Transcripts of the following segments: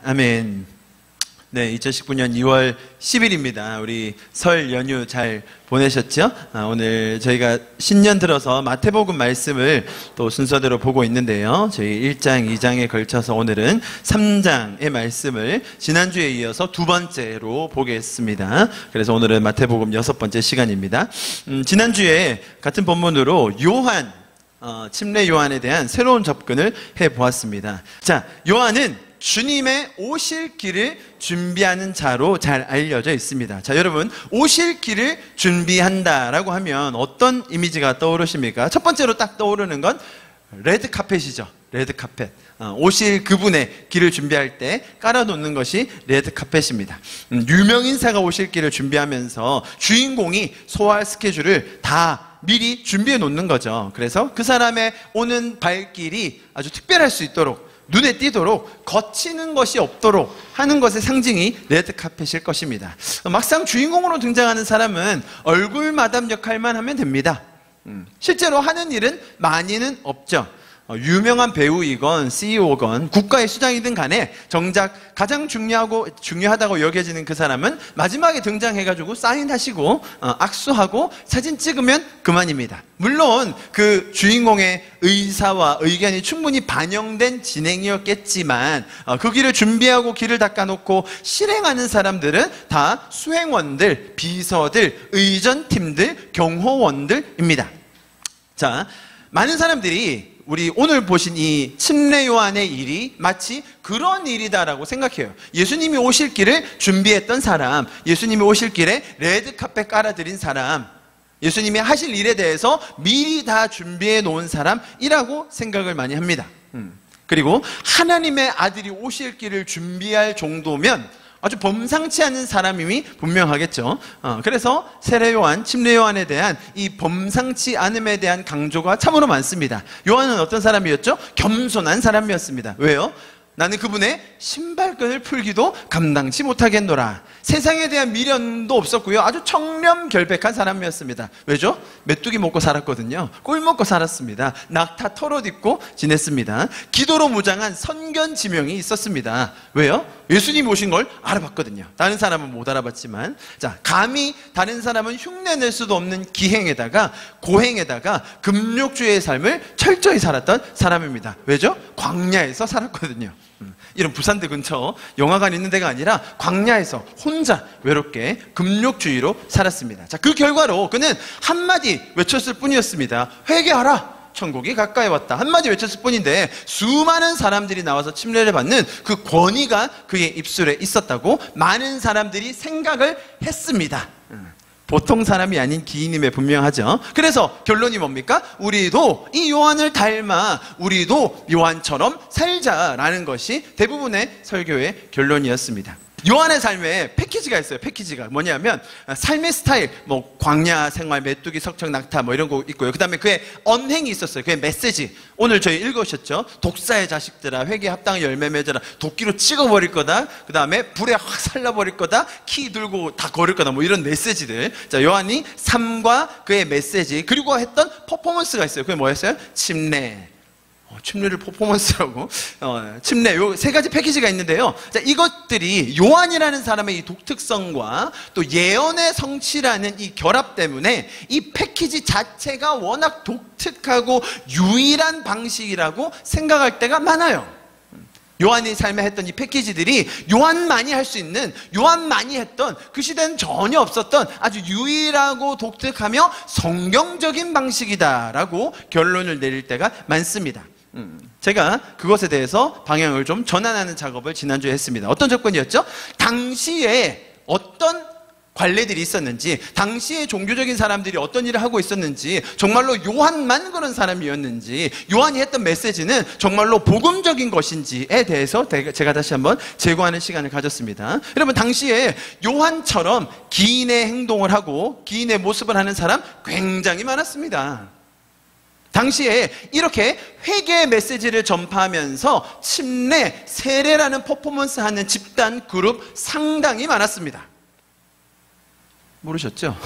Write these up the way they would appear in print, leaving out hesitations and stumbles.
아멘. 네, 2019년 2월 10일입니다. 우리 설 연휴 잘 보내셨죠? 오늘 저희가 신년 들어서 마태복음 말씀을 또 순서대로 보고 있는데요. 저희 1장, 2장에 걸쳐서 오늘은 3장의 말씀을 지난주에 이어서 두 번째로 보겠습니다. 그래서 오늘은 마태복음 6번째 시간입니다. 지난주에 같은 본문으로 침례 요한에 대한 새로운 접근을 해보았습니다. 자, 요한은 주님의 오실 길을 준비하는 자로 잘 알려져 있습니다. 자, 여러분, 오실 길을 준비한다라고 하면 어떤 이미지가 떠오르십니까? 첫 번째로 딱 떠오르는 건 레드카펫이죠. 레드카펫. 오실 그분의 길을 준비할 때 깔아놓는 것이 레드카펫입니다. 유명인사가 오실 길을 준비하면서 주인공이 소화할 스케줄을 다 미리 준비해 놓는 거죠. 그래서 그 사람의 오는 발길이 아주 특별할 수 있도록, 눈에 띄도록, 거치는 것이 없도록 하는 것의 상징이 레드카펫일 것입니다. 막상 주인공으로 등장하는 사람은 얼굴 마담 역할만 하면 됩니다. 실제로 하는 일은 많이는 없죠. 유명한 배우이건 CEO건 국가의 수장이든 간에 정작 가장 중요하다고 여겨지는 그 사람은 마지막에 등장해가지고 사인하시고 악수하고 사진 찍으면 그만입니다. 물론 그 주인공의 의사와 의견이 충분히 반영된 진행이었겠지만 그 길을 준비하고 길을 닦아놓고 실행하는 사람들은 다 수행원들, 비서들, 의전팀들, 경호원들입니다. 자, 많은 사람들이 우리 오늘 보신 이 침례 요한의 일이 마치 그런 일이다라고 생각해요. 예수님이 오실 길을 준비했던 사람, 예수님이 오실 길에 레드카펫 깔아드린 사람, 예수님이 하실 일에 대해서 미리 다 준비해 놓은 사람이라고 생각을 많이 합니다. 그리고 하나님의 아들이 오실 길을 준비할 정도면 아주 범상치 않은 사람임이 분명하겠죠. 그래서 세례 요한, 침례 요한에 대한 이 범상치 않음에 대한 강조가 참으로 많습니다. 요한은 어떤 사람이었죠? 겸손한 사람이었습니다. 왜요? 나는 그분의 신발끈을 풀기도 감당치 못하겠노라. 세상에 대한 미련도 없었고요. 아주 청렴결백한 사람이었습니다. 왜죠? 메뚜기 먹고 살았거든요. 꿀 먹고 살았습니다. 낙타 털옷 입고 지냈습니다. 기도로 무장한 선견지명이 있었습니다. 왜요? 예수님이 오신 걸 알아봤거든요. 다른 사람은 못 알아봤지만, 자, 감히 다른 사람은 흉내낼 수도 없는 기행에다가 고행에다가 금욕주의 삶을 철저히 살았던 사람입니다. 왜죠? 광야에서 살았거든요. 이런 부산대 근처 영화관 있는 데가 아니라 광야에서 혼자 외롭게 금욕주의로 살았습니다. 자, 그 결과로 그는 한마디 외쳤을 뿐이었습니다. 회개하라, 천국이 가까이 왔다. 한마디 외쳤을 뿐인데 수많은 사람들이 나와서 침례를 받는 그 권위가 그의 입술에 있었다고 많은 사람들이 생각을 했습니다. 보통 사람이 아닌 기인임에 분명하죠. 그래서 결론이 뭡니까? 우리도 이 요한을 닮아 우리도 요한처럼 살자라는 것이 대부분의 설교의 결론이었습니다. 요한의 삶에 패키지가 있어요. 패키지가 뭐냐면 삶의 스타일, 뭐 광야 생활, 메뚜기, 석청, 낙타 뭐 이런 거 있고요. 그 다음에 그의 언행이 있었어요. 그의 메시지, 오늘 저희 읽으셨죠? 독사의 자식들아, 회개 합당한 열매 맺어라, 도끼로 찍어버릴 거다, 그 다음에 불에 확 살라버릴 거다, 키 들고 다 거릴 거다, 뭐 이런 메시지들. 자, 요한이 삶과 그의 메시지 그리고 했던 퍼포먼스가 있어요. 그게 뭐였어요? 침례. 침례를 퍼포먼스라고. 침례, 요 세 가지 패키지가 있는데요. 자, 이것들이 요한이라는 사람의 이 독특성과 또 예언의 성취라는 이 결합 때문에 이 패키지 자체가 워낙 독특하고 유일한 방식이라고 생각할 때가 많아요. 요한의 삶에 했던 이 패키지들이 요한만이 할 수 있는, 요한만이 했던, 그 시대는 전혀 없었던 아주 유일하고 독특하며 성경적인 방식이다라고 결론을 내릴 때가 많습니다. 제가 그것에 대해서 방향을 좀 전환하는 작업을 지난주에 했습니다. 어떤 조건이었죠? 당시에 어떤 관례들이 있었는지, 당시에 종교적인 사람들이 어떤 일을 하고 있었는지, 정말로 요한만 그런 사람이었는지, 요한이 했던 메시지는 정말로 복음적인 것인지에 대해서 제가 다시 한번 재고하는 시간을 가졌습니다. 여러분, 당시에 요한처럼 기인의 행동을 하고 기인의 모습을 하는 사람 굉장히 많았습니다. 당시에 이렇게 회개의 메시지를 전파하면서 침례, 세례라는 퍼포먼스 하는 집단, 그룹 상당히 많았습니다. 모르셨죠?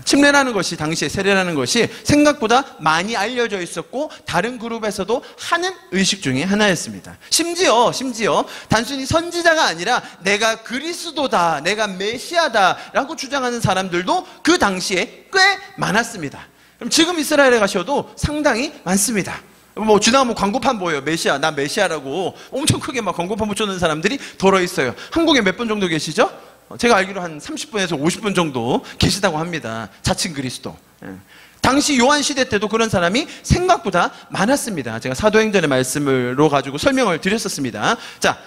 침례라는 것이, 당시에 세례라는 것이 생각보다 많이 알려져 있었고 다른 그룹에서도 하는 의식 중에 하나였습니다. 심지어 단순히 선지자가 아니라 내가 그리스도다, 내가 메시아다 라고 주장하는 사람들도 그 당시에 꽤 많았습니다. 그럼 지금 이스라엘에 가셔도 상당히 많습니다. 뭐 지나가면 광고판 보여요. 메시아, 나 메시아라고 엄청 크게 막 광고판 붙여놓은 사람들이 덜어 있어요. 한국에 몇 분 정도 계시죠? 제가 알기로 한 30분에서 50분 정도 계시다고 합니다. 자칭 그리스도. 당시 요한 시대 때도 그런 사람이 생각보다 많았습니다. 제가 사도행전의 말씀으로 가지고 설명을 드렸었습니다. 자,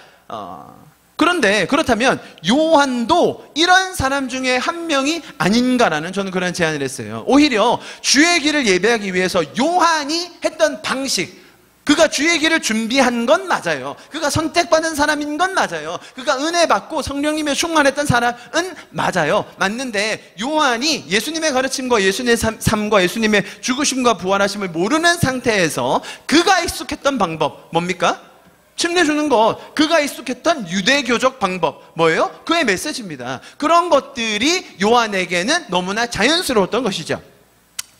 그런데 그렇다면 요한도 이런 사람 중에 한 명이 아닌가라는 저는 그런 제안을 했어요. 오히려 주의 길을 예배하기 위해서 요한이 했던 방식, 그가 주의 길을 준비한 건 맞아요. 그가 선택받은 사람인 건 맞아요. 그가 은혜 받고 성령님의 충만했던 사람은 맞아요. 맞는데 요한이 예수님의 가르침과 예수님의 삶과 예수님의 죽으심과 부활하심을 모르는 상태에서 그가 익숙했던 방법 뭡니까? 침례 주는 것, 그가 익숙했던 유대교적 방법 뭐예요? 그의 메시지입니다. 그런 것들이 요한에게는 너무나 자연스러웠던 것이죠.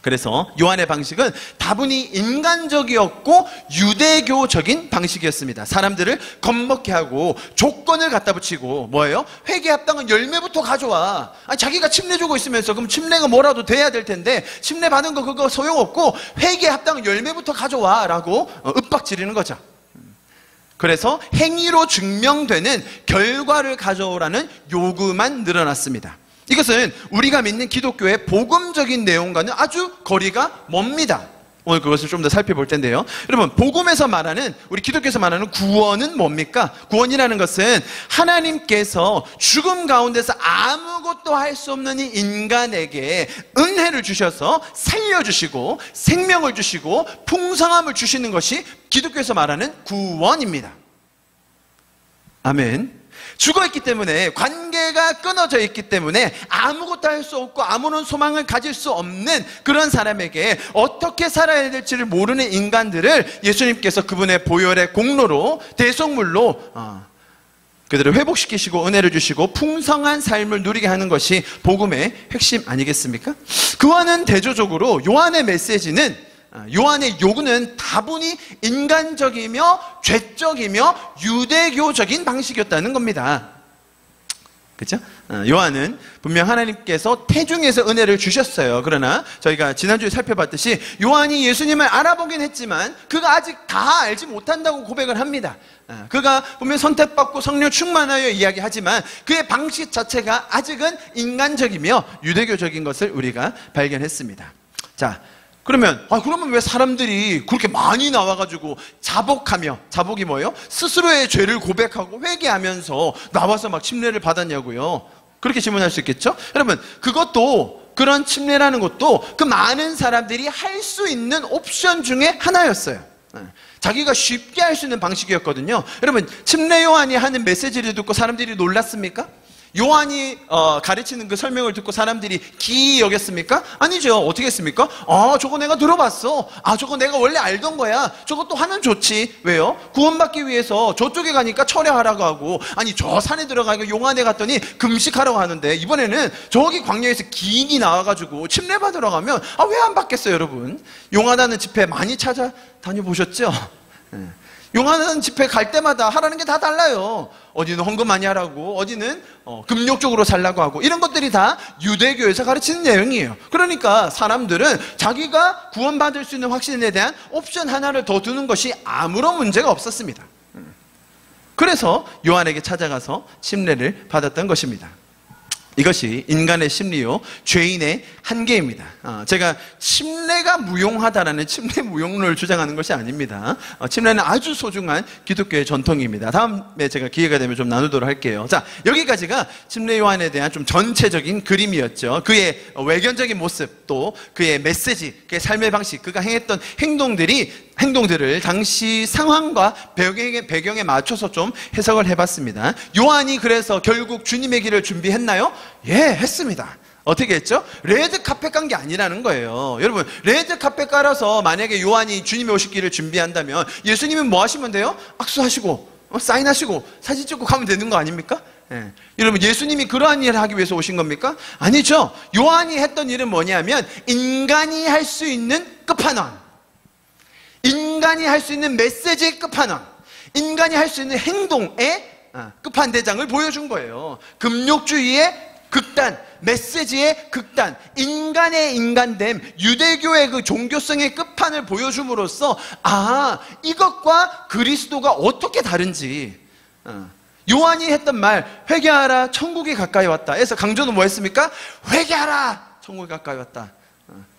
그래서 요한의 방식은 다분히 인간적이었고 유대교적인 방식이었습니다. 사람들을 겁먹게 하고 조건을 갖다 붙이고 뭐예요? 회개 합당한 열매부터 가져와. 아니, 자기가 침례 주고 있으면서 그럼 침례가 뭐라도 돼야 될 텐데 침례 받은 거 그거 소용없고 회개 합당한 열매부터 가져와 라고 윽박지르는 거죠. 그래서 행위로 증명되는 결과를 가져오라는 요구만 늘어났습니다. 이것은 우리가 믿는 기독교의 복음적인 내용과는 아주 거리가 멉니다. 오늘 그것을 좀 더 살펴볼 텐데요. 여러분, 복음에서 말하는, 우리 기독교에서 말하는 구원은 뭡니까? 구원이라는 것은 하나님께서 죽음 가운데서 아무것도 할 수 없는 이 인간에게 은혜를 주셔서 살려주시고 생명을 주시고 풍성함을 주시는 것이 기독교에서 말하는 구원입니다. 아멘. 죽어있기 때문에, 관계가 끊어져 있기 때문에 아무것도 할 수 없고 아무런 소망을 가질 수 없는 그런 사람에게 어떻게 살아야 될지를 모르는 인간들을 예수님께서 그분의 보혈의 공로로, 대속물로 그들을 회복시키시고 은혜를 주시고 풍성한 삶을 누리게 하는 것이 복음의 핵심 아니겠습니까? 그와는 대조적으로 요한의 메시지는, 요한의 요구는 다분히 인간적이며 죄적이며 유대교적인 방식이었다는 겁니다. 그렇죠? 요한은 분명 하나님께서 태중에서 은혜를 주셨어요. 그러나 저희가 지난주에 살펴봤듯이 요한이 예수님을 알아보긴 했지만 그가 아직 다 알지 못한다고 고백을 합니다. 그가 분명 선택받고 성령 충만하여 이야기하지만 그의 방식 자체가 아직은 인간적이며 유대교적인 것을 우리가 발견했습니다. 자, 그러면 왜 사람들이 그렇게 많이 나와가지고 자복하며, 자복이 뭐예요? 스스로의 죄를 고백하고 회개하면서 나와서 막 침례를 받았냐고요? 그렇게 질문할 수 있겠죠? 여러분, 그것도, 그런 침례라는 것도 그 많은 사람들이 할 수 있는 옵션 중에 하나였어요. 자기가 쉽게 할 수 있는 방식이었거든요. 여러분, 침례 요한이 하는 메시지를 듣고 사람들이 놀랐습니까? 요한이 가르치는 그 설명을 듣고 사람들이 기이 여겼습니까? 아니죠. 어떻게 했습니까? 저거 내가 들어봤어. 저거 내가 원래 알던 거야. 저것도 하면 좋지. 왜요? 구원받기 위해서 저쪽에 가니까 철회하라고 하고, 아니 저 산에 들어가고 용안에 갔더니 금식하라고 하는데 이번에는 저기 광야에서 기인이 나와가지고 침례 받으러 가면 왜 안 받겠어요, 여러분? 용안하는 집회 많이 찾아다녀보셨죠? 용하는 집회 갈 때마다 하라는 게 다 달라요. 어디는 헌금 많이 하라고, 어디는 금욕적으로 살라고 하고, 이런 것들이 다 유대교에서 가르치는 내용이에요. 그러니까 사람들은 자기가 구원받을 수 있는 확신에 대한 옵션 하나를 더 두는 것이 아무런 문제가 없었습니다. 그래서 요한에게 찾아가서 침례를 받았던 것입니다. 이것이 인간의 심리요, 죄인의 한계입니다. 제가 침례가 무용하다라는 침례 무용론을 주장하는 것이 아닙니다. 침례는 아주 소중한 기독교의 전통입니다. 다음에 제가 기회가 되면 좀 나누도록 할게요. 자, 여기까지가 침례 요한에 대한 좀 전체적인 그림이었죠. 그의 외견적인 모습, 또 그의 메시지, 그의 삶의 방식, 그가 행했던 행동들을 당시 상황과 배경에 맞춰서 좀 해석을 해봤습니다. 요한이 그래서 결국 주님의 길을 준비했나요? 예, 했습니다. 어떻게 했죠? 레드카펫 간 게 아니라는 거예요. 여러분, 레드카펫 깔아서 만약에 요한이 주님의 오실 길을 준비한다면 예수님은 뭐 하시면 돼요? 악수하시고 사인하시고 사진 찍고 가면 되는 거 아닙니까? 예. 여러분, 예수님이 그러한 일을 하기 위해서 오신 겁니까? 아니죠. 요한이 했던 일은 뭐냐면 인간이 할 수 있는 끝판왕, 인간이 할 수 있는 메시지의 끝판왕, 인간이 할 수 있는 행동의 끝판대장을 보여준 거예요. 금욕주의의 극단, 메시지의 극단, 인간의 인간됨, 유대교의 그 종교성의 끝판을 보여줌으로써 이것과 그리스도가 어떻게 다른지, 요한이 했던 말, 회개하라 천국이 가까이 왔다. 그래서 강조는 뭐 했습니까? 회개하라 천국이 가까이 왔다.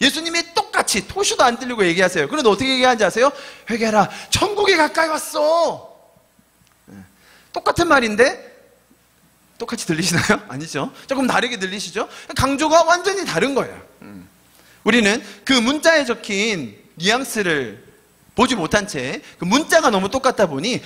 예수님이 똑같이 토시도 안 들리고 얘기하세요. 그런데 어떻게 얘기하는지 아세요? 회개하라 천국이 가까이 왔어. 똑같은 말인데 똑같이 들리시나요? 아니죠. 조금 다르게 들리시죠? 강조가 완전히 다른 거예요. 우리는 그 문자에 적힌 뉘앙스를 보지 못한 채 그 문자가 너무 똑같다 보니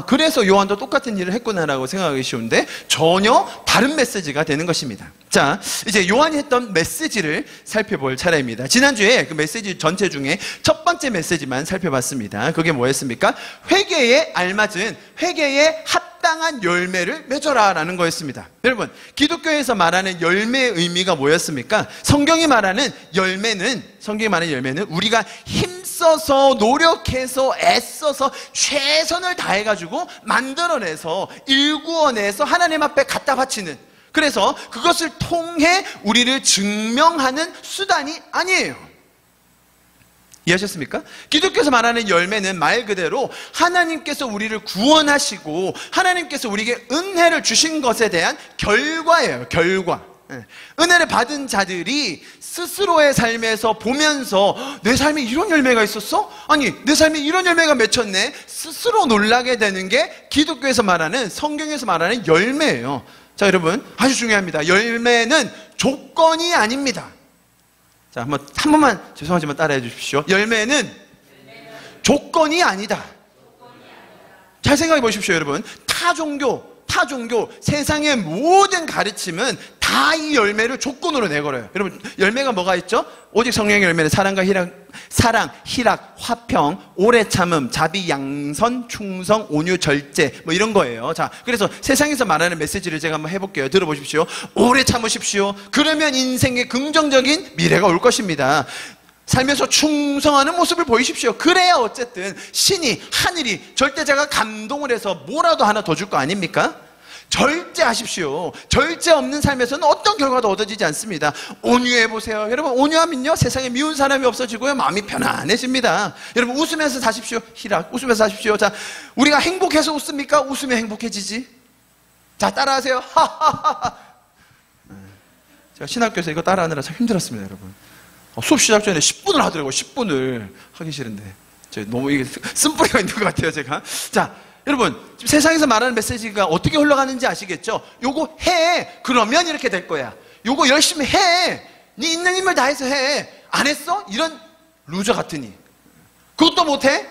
그래서 요한도 똑같은 일을 했구나라고 생각하기 쉬운데 전혀 다른 메시지가 되는 것입니다. 자, 이제 요한이 했던 메시지를 살펴볼 차례입니다. 지난주에 그 메시지 전체 중에 첫 번째 메시지만 살펴봤습니다. 그게 뭐였습니까? 회개에 알맞은, 회개에 합당한 열매를 맺어라 라는 거였습니다. 여러분, 기독교에서 말하는 열매의 의미가 뭐였습니까? 성경이 말하는 열매는 우리가 힘써서 노력해서 애써서 최선을 다해가지고 만들어내서 일구어내서 하나님 앞에 갖다 바치는, 그래서 그것을 통해 우리를 증명하는 수단이 아니에요. 이해하셨습니까? 기독교에서 말하는 열매는 말 그대로 하나님께서 우리를 구원하시고 하나님께서 우리에게 은혜를 주신 것에 대한 결과예요. 결과. 은혜를 받은 자들이 스스로의 삶에서 보면서 내 삶에 이런 열매가 있었어? 아니, 내 삶에 이런 열매가 맺혔네? 스스로 놀라게 되는 게 기독교에서 말하는, 성경에서 말하는 열매예요. 자, 여러분, 아주 중요합니다. 열매는 조건이 아닙니다. 자, 한 번만 죄송하지만 따라해 주십시오. 열매는 조건이 아니다. 잘 생각해 보십시오, 여러분. 타종교, 세상의 모든 가르침은 다 이 열매를 조건으로 내걸어요. 여러분, 열매가 뭐가 있죠? 오직 성령의 열매는 사랑, 희락, 화평, 오래 참음, 자비, 양선, 충성, 온유, 절제, 뭐 이런 거예요. 자, 그래서 세상에서 말하는 메시지를 제가 한번 해볼게요. 들어보십시오. 오래 참으십시오. 그러면 인생에 긍정적인 미래가 올 것입니다. 살면서 충성하는 모습을 보이십시오. 그래야 어쨌든 신이, 하늘이, 절대자가 감동을 해서 뭐라도 하나 더 줄 거 아닙니까? 절제하십시오. 절제 없는 삶에서는 어떤 결과도 얻어지지 않습니다. 온유해보세요. 여러분, 온유하면요, 세상에 미운 사람이 없어지고요, 마음이 편안해집니다. 여러분, 웃으면서 사십시오. 희락, 웃으면서 사십시오. 자, 우리가 행복해서 웃습니까? 웃으면 행복해지지. 자, 따라하세요. 제가 신학교에서 이거 따라하느라 참 힘들었습니다, 여러분. 수업 시작 전에 10분을 하더라고요. 10분을 하기 싫은데 너무 이게 쓴뿌리가 있는 것 같아요, 제가. 자, 여러분, 지금 세상에서 말하는 메시지가 어떻게 흘러가는지 아시겠죠? 요거 해, 그러면 이렇게 될 거야. 요거 열심히 해, 네 있는 힘을 다해서 해. 안 했어? 이런 루저 같으니 그것도 못해?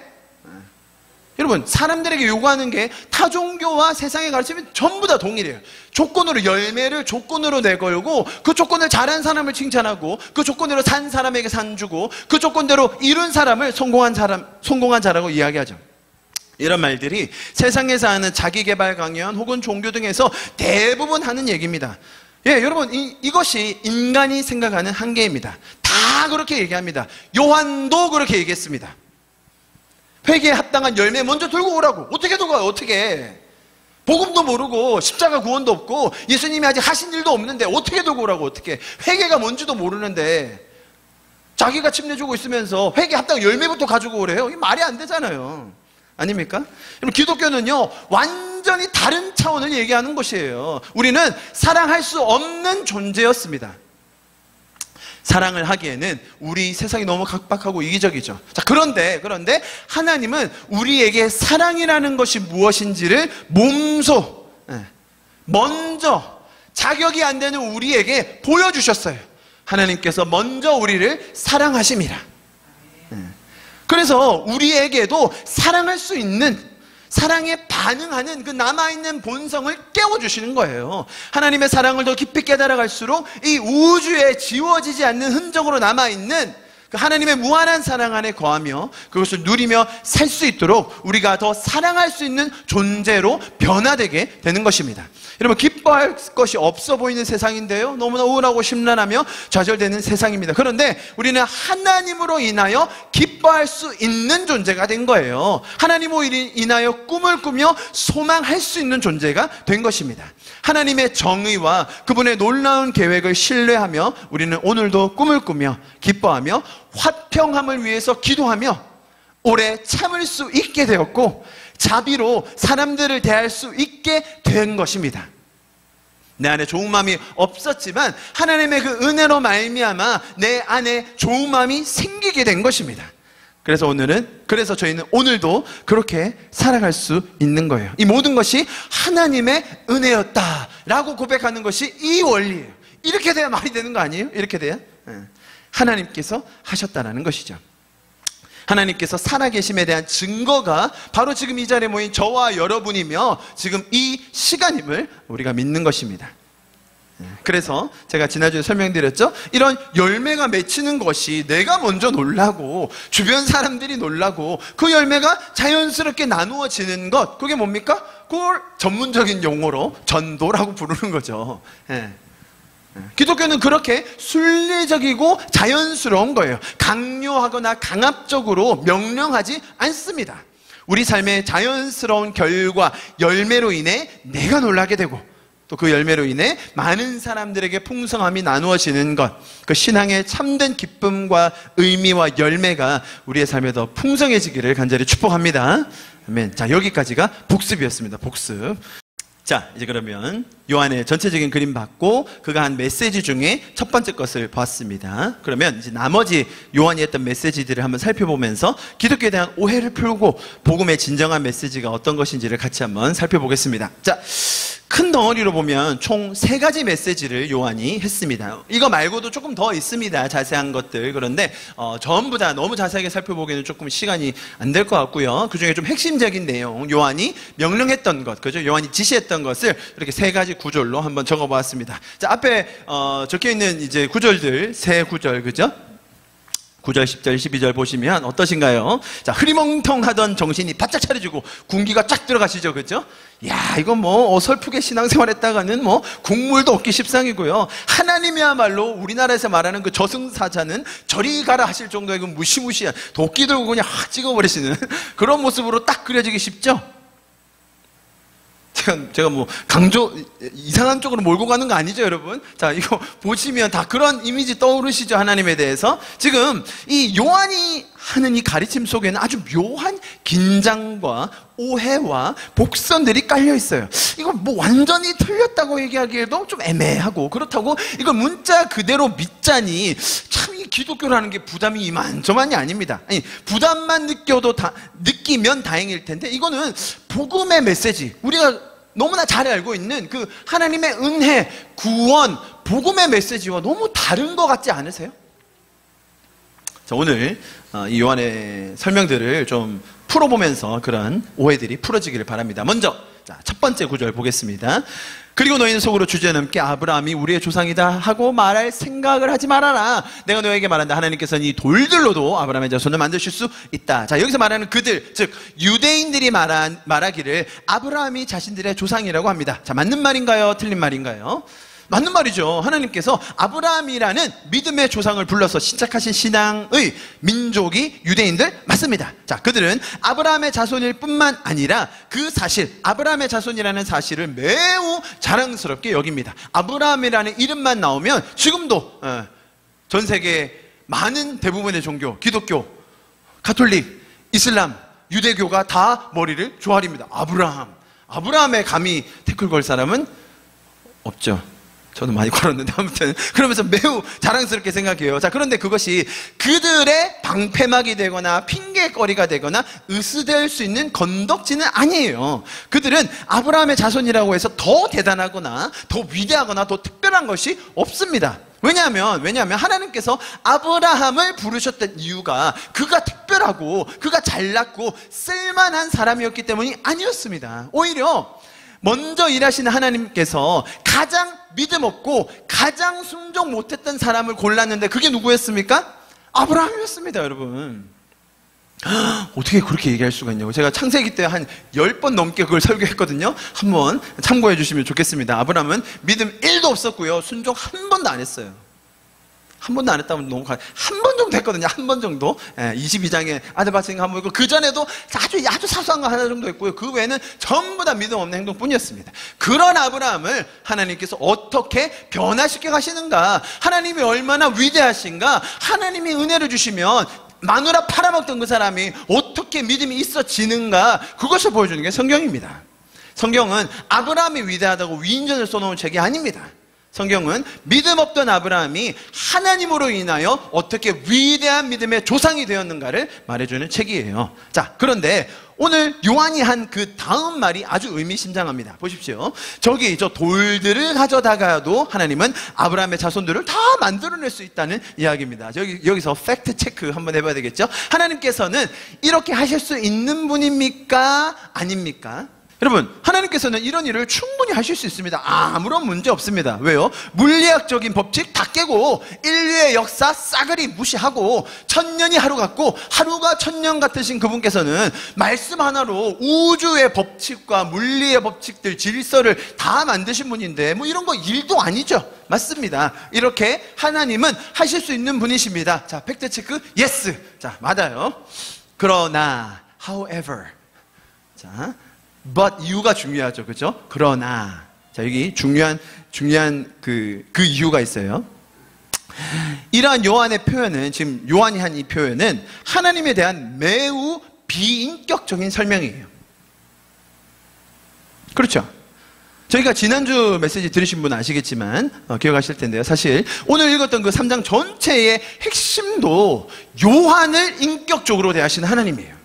여러분, 사람들에게 요구하는 게 타종교와 세상의 가르침이 전부 다 동일해요. 조건으로, 열매를 조건으로 내걸고 그 조건을 잘한 사람을 칭찬하고 그 조건대로 산 사람에게 산 주고 그 조건대로 이룬 사람을 성공한 자라고 이야기하죠. 이런 말들이 세상에서 하는 자기개발 강연 혹은 종교 등에서 대부분 하는 얘기입니다. 예, 여러분, 이것이 인간이 생각하는 한계입니다. 다 그렇게 얘기합니다. 요한도 그렇게 얘기했습니다. 회개에 합당한 열매 먼저 들고 오라고. 어떻게 들고 와요? 어떻게? 복음도 모르고 십자가 구원도 없고 예수님이 아직 하신 일도 없는데 어떻게 들고 오라고. 어떻게? 회개가 뭔지도 모르는데 자기가 침례주고 있으면서 회개 합당한 열매부터 가지고 오래요. 이게 말이 안 되잖아요. 아닙니까? 여러분, 기독교는요, 완전히 다른 차원을 얘기하는 것이에요. 우리는 사랑할 수 없는 존재였습니다. 사랑을 하기에는 우리 세상이 너무 각박하고 이기적이죠. 자, 그런데 하나님은 우리에게 사랑이라는 것이 무엇인지를 먼저 자격이 안 되는 우리에게 보여주셨어요. 하나님께서 먼저 우리를 사랑하심이라. 그래서 우리에게도 사랑할 수 있는, 사랑에 반응하는 그 남아있는 본성을 깨워주시는 거예요. 하나님의 사랑을 더 깊이 깨달아갈수록 이 우주에 지워지지 않는 흔적으로 남아있는 그 하나님의 무한한 사랑 안에 거하며 그것을 누리며 살 수 있도록 우리가 더 사랑할 수 있는 존재로 변화되게 되는 것입니다. 여러분, 기뻐할 것이 없어 보이는 세상인데요, 너무나 우울하고 심란하며 좌절되는 세상입니다. 그런데 우리는 하나님으로 인하여 기뻐할 수 있는 존재가 된 거예요. 하나님으로 인하여 꿈을 꾸며 소망할 수 있는 존재가 된 것입니다. 하나님의 정의와 그분의 놀라운 계획을 신뢰하며 우리는 오늘도 꿈을 꾸며 기뻐하며 화평함을 위해서 기도하며 오래 참을 수 있게 되었고 자비로 사람들을 대할 수 있게 된 것입니다. 내 안에 좋은 마음이 없었지만 하나님의 그 은혜로 말미암아 내 안에 좋은 마음이 생기게 된 것입니다. 그래서 저희는 오늘도 그렇게 살아갈 수 있는 거예요. 이 모든 것이 하나님의 은혜였다라고 고백하는 것이 이 원리예요. 이렇게 돼야 말이 되는 거 아니에요? 이렇게 돼야? 하나님께서 하셨다라는 것이죠. 하나님께서 살아계심에 대한 증거가 바로 지금 이 자리에 모인 저와 여러분이며 지금 이 시간임을 우리가 믿는 것입니다. 그래서 제가 지난주에 설명드렸죠. 이런 열매가 맺히는 것이 내가 먼저 놀라고 주변 사람들이 놀라고 그 열매가 자연스럽게 나누어지는 것, 그게 뭡니까? 그걸 전문적인 용어로 전도라고 부르는 거죠. 기독교는 그렇게 순리적이고 자연스러운 거예요. 강요하거나 강압적으로 명령하지 않습니다. 우리 삶의 자연스러운 결과, 열매로 인해 내가 놀라게 되고 또 그 열매로 인해 많은 사람들에게 풍성함이 나누어지는 것, 그 신앙의 참된 기쁨과 의미와 열매가 우리의 삶에 더 풍성해지기를 간절히 축복합니다. 아멘. 자, 여기까지가 복습이었습니다. 복습. 자, 이제 그러면 요한의 전체적인 그림 봤고 그가 한 메시지 중에 첫 번째 것을 봤습니다. 그러면 이제 나머지 요한이 했던 메시지들을 한번 살펴보면서 기독교에 대한 오해를 풀고 복음의 진정한 메시지가 어떤 것인지를 같이 한번 살펴보겠습니다. 자, 큰 덩어리로 보면 총 3가지 메시지를 요한이 했습니다. 이거 말고도 조금 더 있습니다, 자세한 것들. 그런데 전부 다 너무 자세하게 살펴보기에는 조금 시간이 안 될 것 같고요. 그 중에 좀 핵심적인 내용, 요한이 명령했던 것, 그죠? 요한이 지시했던 것을 이렇게 3가지 구절로 한번 적어보았습니다. 자, 앞에 적혀있는 이제 구절들, 3구절, 그죠? 9절, 10절, 12절 보시면 어떠신가요? 자, 흐리멍텅하던 정신이 바짝 차려지고 군기가 쫙 들어가시죠, 그죠? 야, 이거 뭐 어설프게 신앙생활 했다가는 뭐 국물도 얻기 십상이고요. 하나님이야말로 우리나라에서 말하는 그 저승사자는 저리 가라 하실 정도의 그 무시무시한 도끼 들고 그냥 확 찍어버리시는 그런 모습으로 딱 그려지기 쉽죠? 제가 뭐 이상한 쪽으로 몰고 가는 거 아니죠, 여러분? 자, 이거 보시면 다 그런 이미지 떠오르시죠, 하나님에 대해서? 지금 이 요한이 하는 이 가르침 속에는 아주 묘한 긴장과 오해와 복선들이 깔려 있어요. 이거 뭐 완전히 틀렸다고 얘기하기에도 좀 애매하고, 그렇다고 이걸 문자 그대로 믿자니 참 이 기독교라는 게 부담이 이만저만이 아닙니다. 아니, 부담만 느끼면 다행일 텐데, 이거는 복음의 메시지, 우리가 너무나 잘 알고 있는 그 하나님의 은혜, 구원, 복음의 메시지와 너무 다른 것 같지 않으세요? 자, 오늘 이 요한의 설명들을 좀 풀어보면서 그런 오해들이 풀어지기를 바랍니다. 먼저, 자, 첫 번째 구절 보겠습니다. 그리고 너희는 속으로 주제넘게 아브라함이 우리의 조상이다 하고 말할 생각을 하지 말아라. 내가 너에게 말한다. 하나님께서는 이 돌들로도 아브라함의 자손을 만드실 수 있다. 자, 여기서 말하는 그들, 즉 유대인들이 말하기를 아브라함이 자신들의 조상이라고 합니다. 자, 맞는 말인가요? 틀린 말인가요? 맞는 말이죠. 하나님께서 아브라함이라는 믿음의 조상을 불러서 시작하신 신앙의 민족이 유대인들 맞습니다. 자, 그들은 아브라함의 자손일 뿐만 아니라 그 사실, 아브라함의 자손이라는 사실을 매우 자랑스럽게 여깁니다. 아브라함이라는 이름만 나오면 지금도 전 세계 많은 대부분의 종교, 기독교, 가톨릭, 이슬람, 유대교가 다 머리를 조아립니다. 아브라함에 감히 태클 걸 사람은 없죠. 저도 많이 걸었는데 아무튼 그러면서 매우 자랑스럽게 생각해요. 자, 그런데 그것이 그들의 방패막이 되거나 핑계거리가 되거나 으스댈 수 있는 건덕지는 아니에요. 그들은 아브라함의 자손이라고 해서 더 대단하거나 더 위대하거나 더 특별한 것이 없습니다. 왜냐하면 하나님께서 아브라함을 부르셨던 이유가 그가 특별하고 그가 잘났고 쓸만한 사람이었기 때문이 아니었습니다. 오히려 먼저 일하시는 하나님께서 가장 믿음 없고 가장 순종 못했던 사람을 골랐는데 그게 누구였습니까? 아브라함이었습니다, 여러분. 어떻게 그렇게 얘기할 수가 있냐고. 제가 창세기 때 한 10번 넘게 그걸 설교했거든요. 한번 참고해 주시면 좋겠습니다. 아브라함은 믿음 1도 없었고요, 순종 한 번도 안 했어요. 한 번도 안 했다면 너무 한 번 정도 했거든요. 한 번 정도. 22장에 아들 바친 거 한 번 있고, 그 전에도 아주 사소한 거 하나 정도 했고요. 그 외에는 전부 다 믿음 없는 행동뿐이었습니다. 그런 아브라함을 하나님께서 어떻게 변화시켜 가시는가, 하나님이 얼마나 위대하신가, 하나님이 은혜를 주시면 마누라 팔아먹던 그 사람이 어떻게 믿음이 있어지는가, 그것을 보여주는 게 성경입니다. 성경은 아브라함이 위대하다고 위인전을 써놓은 책이 아닙니다. 성경은 믿음 없던 아브라함이 하나님으로 인하여 어떻게 위대한 믿음의 조상이 되었는가를 말해주는 책이에요. 자, 그런데 오늘 요한이 한 그 다음 말이 아주 의미심장합니다. 보십시오. 저기 저 돌들을 가져다가도 하나님은 아브라함의 자손들을 다 만들어낼 수 있다는 이야기입니다. 여기서 팩트 체크 한번 해봐야 되겠죠? 하나님께서는 이렇게 하실 수 있는 분입니까? 아닙니까? 여러분, 하나님께서는 이런 일을 충분히 하실 수 있습니다. 아무런 문제 없습니다. 왜요? 물리학적인 법칙 다 깨고 인류의 역사 싸그리 무시하고 천년이 하루 같고 하루가 천년 같으신 그분께서는 말씀 하나로 우주의 법칙과 물리의 법칙들, 질서를 다 만드신 분인데 뭐 이런 거 일도 아니죠. 맞습니다. 이렇게 하나님은 하실 수 있는 분이십니다. 자, 팩트체크 예스. 자, 맞아요. 그러나 however, 자, but you가 중요하죠. 그죠? 그러나. 자, 여기 중요한 그 이유가 있어요. 이러한 요한의 표현은, 지금 요한이 한 이 표현은 하나님에 대한 매우 비인격적인 설명이에요. 그렇죠? 저희가 지난주 메시지 들으신 분 아시겠지만 기억하실 텐데요. 사실 오늘 읽었던 그 3장 전체의 핵심도 요한을 인격적으로 대하시는 하나님이에요.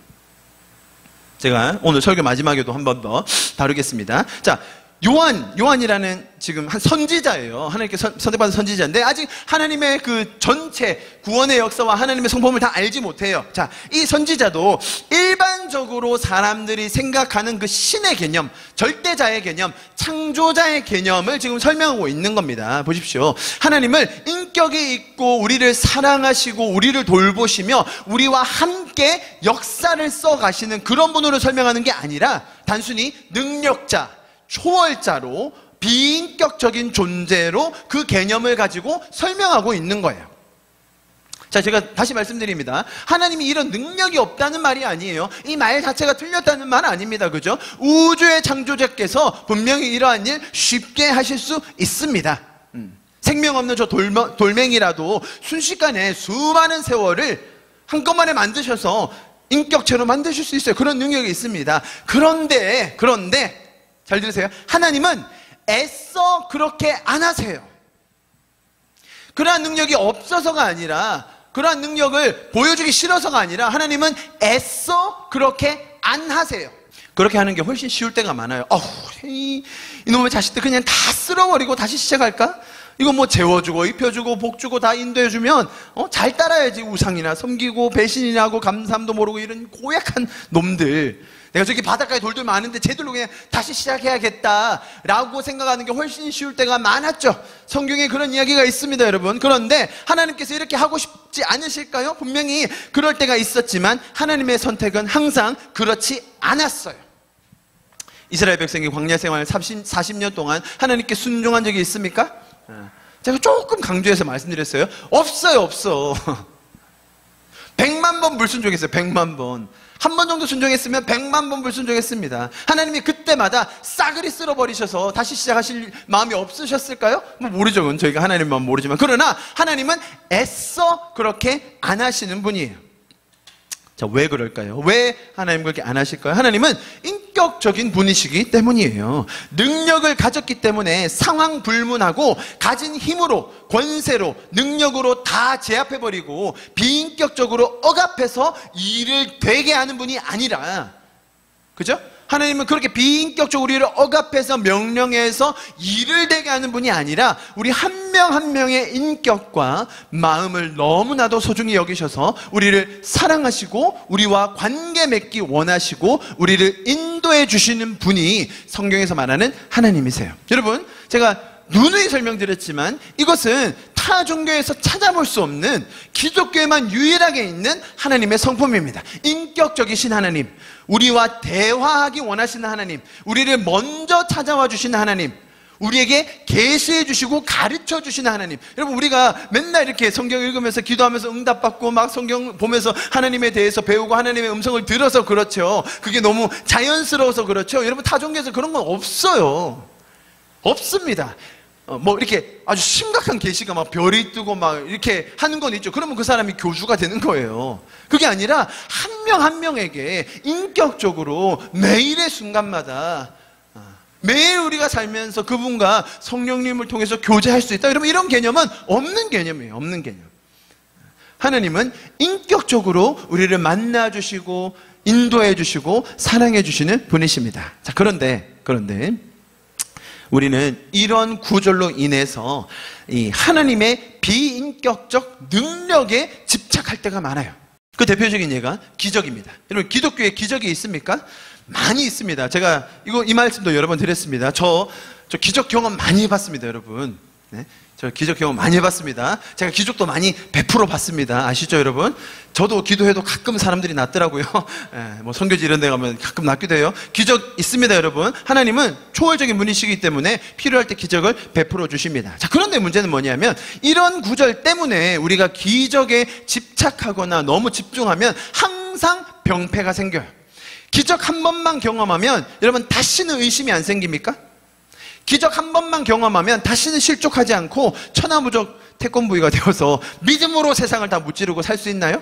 제가 오늘 설교 마지막에도 한 번 더 다루겠습니다. 자, 요한이라는 지금 한 선지자예요. 하나님께 선택받은 선지자인데 아직 하나님의 그 전체 구원의 역사와 하나님의 성품을 다 알지 못해요. 자, 이 선지자도 일반적으로 사람들이 생각하는 그 신의 개념, 절대자의 개념, 창조자의 개념을 지금 설명하고 있는 겁니다. 보십시오. 하나님을 인격이 있고 우리를 사랑하시고 우리를 돌보시며 우리와 함께 역사를 써가시는 그런 분으로 설명하는 게 아니라 단순히 능력자, 초월자로 비인격적인 존재로 그 개념을 가지고 설명하고 있는 거예요. 자, 제가 다시 말씀드립니다. 하나님이 이런 능력이 없다는 말이 아니에요. 이 말 자체가 틀렸다는 말 아닙니다. 그죠? 우주의 창조자께서 분명히 이러한 일 쉽게 하실 수 있습니다. 생명 없는 저 돌멩이라도 순식간에 수많은 세월을 한꺼번에 만드셔서 인격체로 만드실 수 있어요. 그런 능력이 있습니다. 그런데 잘 들으세요. 하나님은 애써 그렇게 안 하세요. 그러한 능력이 없어서가 아니라, 그러한 능력을 보여주기 싫어서가 아니라 하나님은 애써 그렇게 안 하세요. 그렇게 하는 게 훨씬 쉬울 때가 많아요. 이놈의 자식들 그냥 다 쓸어버리고 다시 시작할까? 이거 뭐 재워주고 입혀주고 복주고 다 인도해주면 잘 따라야지. 우상이나 섬기고 배신이나 하고 감사함도 모르고 이런 고약한 놈들, 내가 저기 바닷가에 돌들 많은데 쟤들로 그냥 다시 시작해야겠다라고 생각하는 게 훨씬 쉬울 때가 많았죠. 성경에 그런 이야기가 있습니다, 여러분. 그런데 하나님께서 이렇게 하고 싶지 않으실까요? 분명히 그럴 때가 있었지만 하나님의 선택은 항상 그렇지 않았어요. 이스라엘 백성이 광야 생활 40년 동안 하나님께 순종한 적이 있습니까? 제가 조금 강조해서 말씀드렸어요. 없어요. 100만 번 불순종했어요. 100만 번. 한 번 정도 순종했으면 100만 번 불순종했습니다. 하나님이 그때마다 싸그리 쓸어버리셔서 다시 시작하실 마음이 없으셨을까요? 뭐 모르죠. 그건 저희가 하나님만 모르지만. 그러나 하나님은 애써 그렇게 안 하시는 분이에요. 자, 왜 그럴까요? 왜 하나님 그렇게 안 하실까요? 하나님은 인격적인 분이시기 때문이에요. 능력을 가졌기 때문에 상황 불문하고 가진 힘으로, 권세로, 능력으로 다 제압해버리고 비인격적으로 억압해서 일을 되게 하는 분이 아니라, 그죠? 하나님은 그렇게 비인격적으로 우리를 억압해서 명령해서 일을 되게 하는 분이 아니라 우리 한 명 한 명의 인격과 마음을 너무나도 소중히 여기셔서 우리를 사랑하시고 우리와 관계 맺기 원하시고 우리를 인도해 주시는 분이 성경에서 말하는 하나님이세요. 여러분, 제가 누누이 설명드렸지만 이것은 타 종교에서 찾아볼 수 없는 기독교에만 유일하게 있는 하나님의 성품입니다. 인격적이신 하나님, 우리와 대화하기 원하시는 하나님, 우리를 먼저 찾아와 주시는 하나님, 우리에게 계시해 주시고 가르쳐 주시는 하나님. 여러분, 우리가 맨날 이렇게 성경 읽으면서 기도하면서 응답받고 막 성경 보면서 하나님에 대해서 배우고 하나님의 음성을 들어서 그렇죠. 그게 너무 자연스러워서 그렇죠. 여러분, 타종교에서 그런 건 없어요. 없습니다. 뭐 이렇게 아주 심각한 계시가 막 별이 뜨고 막 이렇게 하는 건 있죠. 그러면 그 사람이 교주가 되는 거예요. 그게 아니라 한 명 한 명에게 인격적으로 매일의 순간마다 매일 우리가 살면서 그분과 성령님을 통해서 교제할 수 있다. 여러분, 이런 개념은 없는 개념이에요. 없는 개념. 하나님은 인격적으로 우리를 만나주시고 인도해 주시고 사랑해 주시는 분이십니다. 자, 그런데 우리는 이런 구절로 인해서 이 하나님의 비인격적 능력에 집착할 때가 많아요. 그 대표적인 예가 기적입니다. 여러분, 기독교에 기적이 있습니까? 많이 있습니다. 제가 이 말씀도 여러 번 드렸습니다. 저 기적 경험 많이 해봤습니다, 여러분. 네? 저 기적 경험 많이 해봤습니다. 제가 기적도 많이 베풀어 봤습니다. 아시죠, 여러분? 저도 기도해도 가끔 사람들이 낫더라고요. 네, 뭐 선교지 이런 데 가면 가끔 낫기도 해요. 기적 있습니다, 여러분. 하나님은 초월적인 분이시기 때문에 필요할 때 기적을 베풀어 주십니다. 자, 그런데 문제는 뭐냐면 이런 구절 때문에 우리가 기적에 집착하거나 너무 집중하면 항상 병폐가 생겨요. 기적 한 번만 경험하면 여러분 다시는 의심이 안 생깁니까? 기적 한 번만 경험하면 다시는 실족하지 않고 천하무적 태권부위가 되어서 믿음으로 세상을 다 무찌르고 살 수 있나요?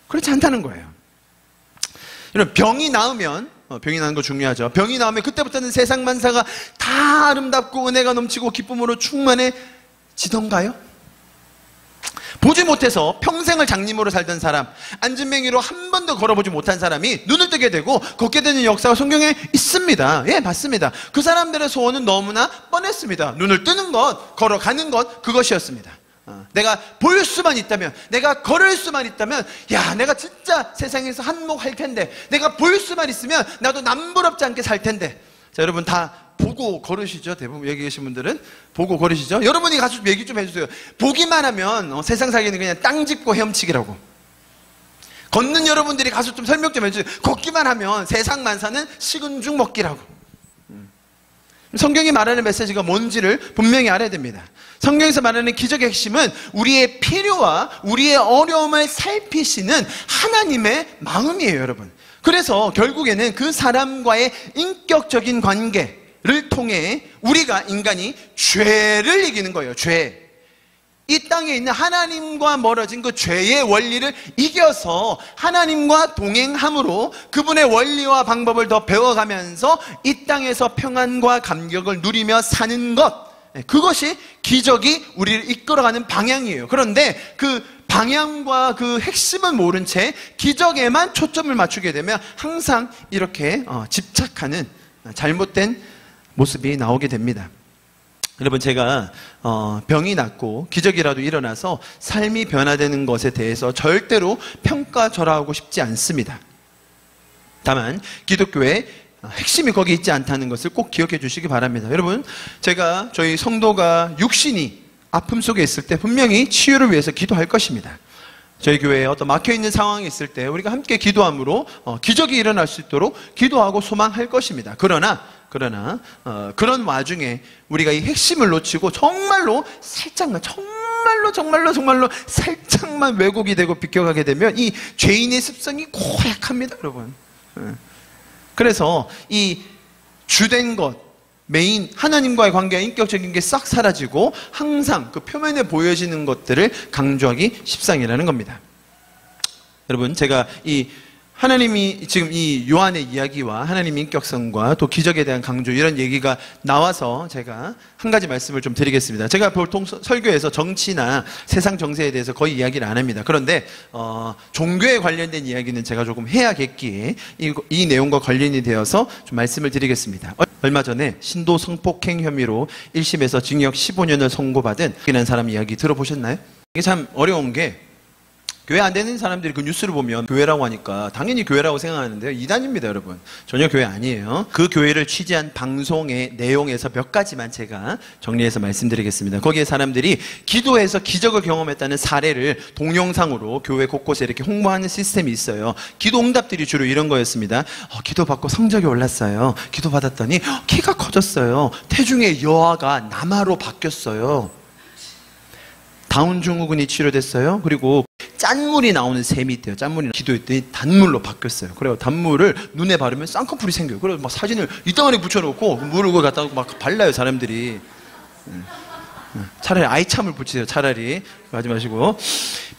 그렇지 않다는 거예요. 여러분, 병이 나으면 병이 나는 거 중요하죠. 병이 나오면 그때부터는 세상 만사가 다 아름답고 은혜가 넘치고 기쁨으로 충만해지던가요? 보지 못해서 평생을 장님으로 살던 사람, 안진뱅이로 한 번도 걸어보지 못한 사람이 눈을 뜨게 되고 걷게 되는 역사가 성경에 있습니다. 예, 맞습니다. 그 사람들의 소원은 너무나 뻔했습니다. 눈을 뜨는 것, 걸어가는 것, 그것이었습니다. 내가 볼 수만 있다면, 내가 걸을 수만 있다면, 야, 내가 진짜 세상에서 한몫할 텐데, 내가 볼 수만 있으면 나도 남부럽지 않게 살 텐데. 자, 여러분 다 보고 걸으시죠? 대부분 여기 계신 분들은 보고 걸으시죠? 여러분이 가서 얘기 좀 해주세요. 보기만 하면 세상 살기는 그냥 땅 짚고 헤엄치기라고. 걷는 여러분들이 가서 좀 설명 좀 해주세요. 걷기만 하면 세상 만사는 식은 죽 먹기라고. 성경이 말하는 메시지가 뭔지를 분명히 알아야 됩니다. 성경에서 말하는 기적의 핵심은 우리의 필요와 우리의 어려움을 살피시는 하나님의 마음이에요, 여러분. 그래서 결국에는 그 사람과의 인격적인 관계를 통해 우리가 인간이 죄를 이기는 거예요. 죄. 이 땅에 있는 하나님과 멀어진 그 죄의 원리를 이겨서 하나님과 동행함으로 그분의 원리와 방법을 더 배워가면서 이 땅에서 평안과 감격을 누리며 사는 것, 그것이 기적이 우리를 이끌어가는 방향이에요. 그런데 그 방향과 그 핵심은 모른 채 기적에만 초점을 맞추게 되면 항상 이렇게 집착하는 잘못된 모습이 나오게 됩니다. 여러분, 제가 병이 낫고 기적이라도 일어나서 삶이 변화되는 것에 대해서 절대로 평가절하하고 싶지 않습니다. 다만 기독교의 핵심이 거기 있지 않다는 것을 꼭 기억해 주시기 바랍니다. 여러분, 제가 저희 성도가 육신이 아픔 속에 있을 때 분명히 치유를 위해서 기도할 것입니다. 저희 교회에 어떤 막혀있는 상황이 있을 때 우리가 함께 기도함으로 기적이 일어날 수 있도록 기도하고 소망할 것입니다. 그러나 그런 와중에 우리가 이 핵심을 놓치고 정말로 살짝만, 정말로 살짝만 왜곡이 되고 비껴가게 되면 이 죄인의 습성이 고약합니다, 여러분. 그래서 이 주된 것, 메인 하나님과의 관계와 인격적인 게 싹 사라지고 항상 그 표면에 보여지는 것들을 강조하기 십상이라는 겁니다. 여러분, 제가 이 하나님이 지금 이 요한의 이야기와 하나님의 인격성과 또 기적에 대한 강조, 이런 얘기가 나와서 제가 한 가지 말씀을 좀 드리겠습니다. 제가 보통 설교에서 정치나 세상 정세에 대해서 거의 이야기를 안 합니다. 그런데 종교에 관련된 이야기는 제가 조금 해야겠기에 이 내용과 관련이 되어서 좀 말씀을 드리겠습니다. 얼마 전에 신도 성폭행 혐의로 1심에서 징역 15년을 선고받은 이라는 사람 이야기 들어보셨나요? 이게 참 어려운 게, 교회 안 되는 사람들이 그 뉴스를 보면 교회라고 하니까 당연히 교회라고 생각하는데요. 이단입니다, 여러분. 전혀 교회 아니에요. 그 교회를 취재한 방송의 내용에서 몇 가지만 제가 정리해서 말씀드리겠습니다. 거기에 사람들이 기도해서 기적을 경험했다는 사례를 동영상으로 교회 곳곳에 이렇게 홍보하는 시스템이 있어요. 기도 응답들이 주로 이런 거였습니다. 기도받고 성적이 올랐어요. 기도받았더니 키가 커졌어요. 태중의 여아가 남아로 바뀌었어요. 다운 증후군이 치료됐어요. 그리고 짠물이 나오는 셈이 있대요. 짠물이 기도했더니 단물로 바뀌었어요. 그래요. 단물을 눈에 바르면 쌍꺼풀이 생겨요. 그래서 막 사진을 이따만에 붙여놓고 물을 갖다가 막 발라요, 사람들이. 차라리 아이참을 붙이세요. 차라리 하지 마시고.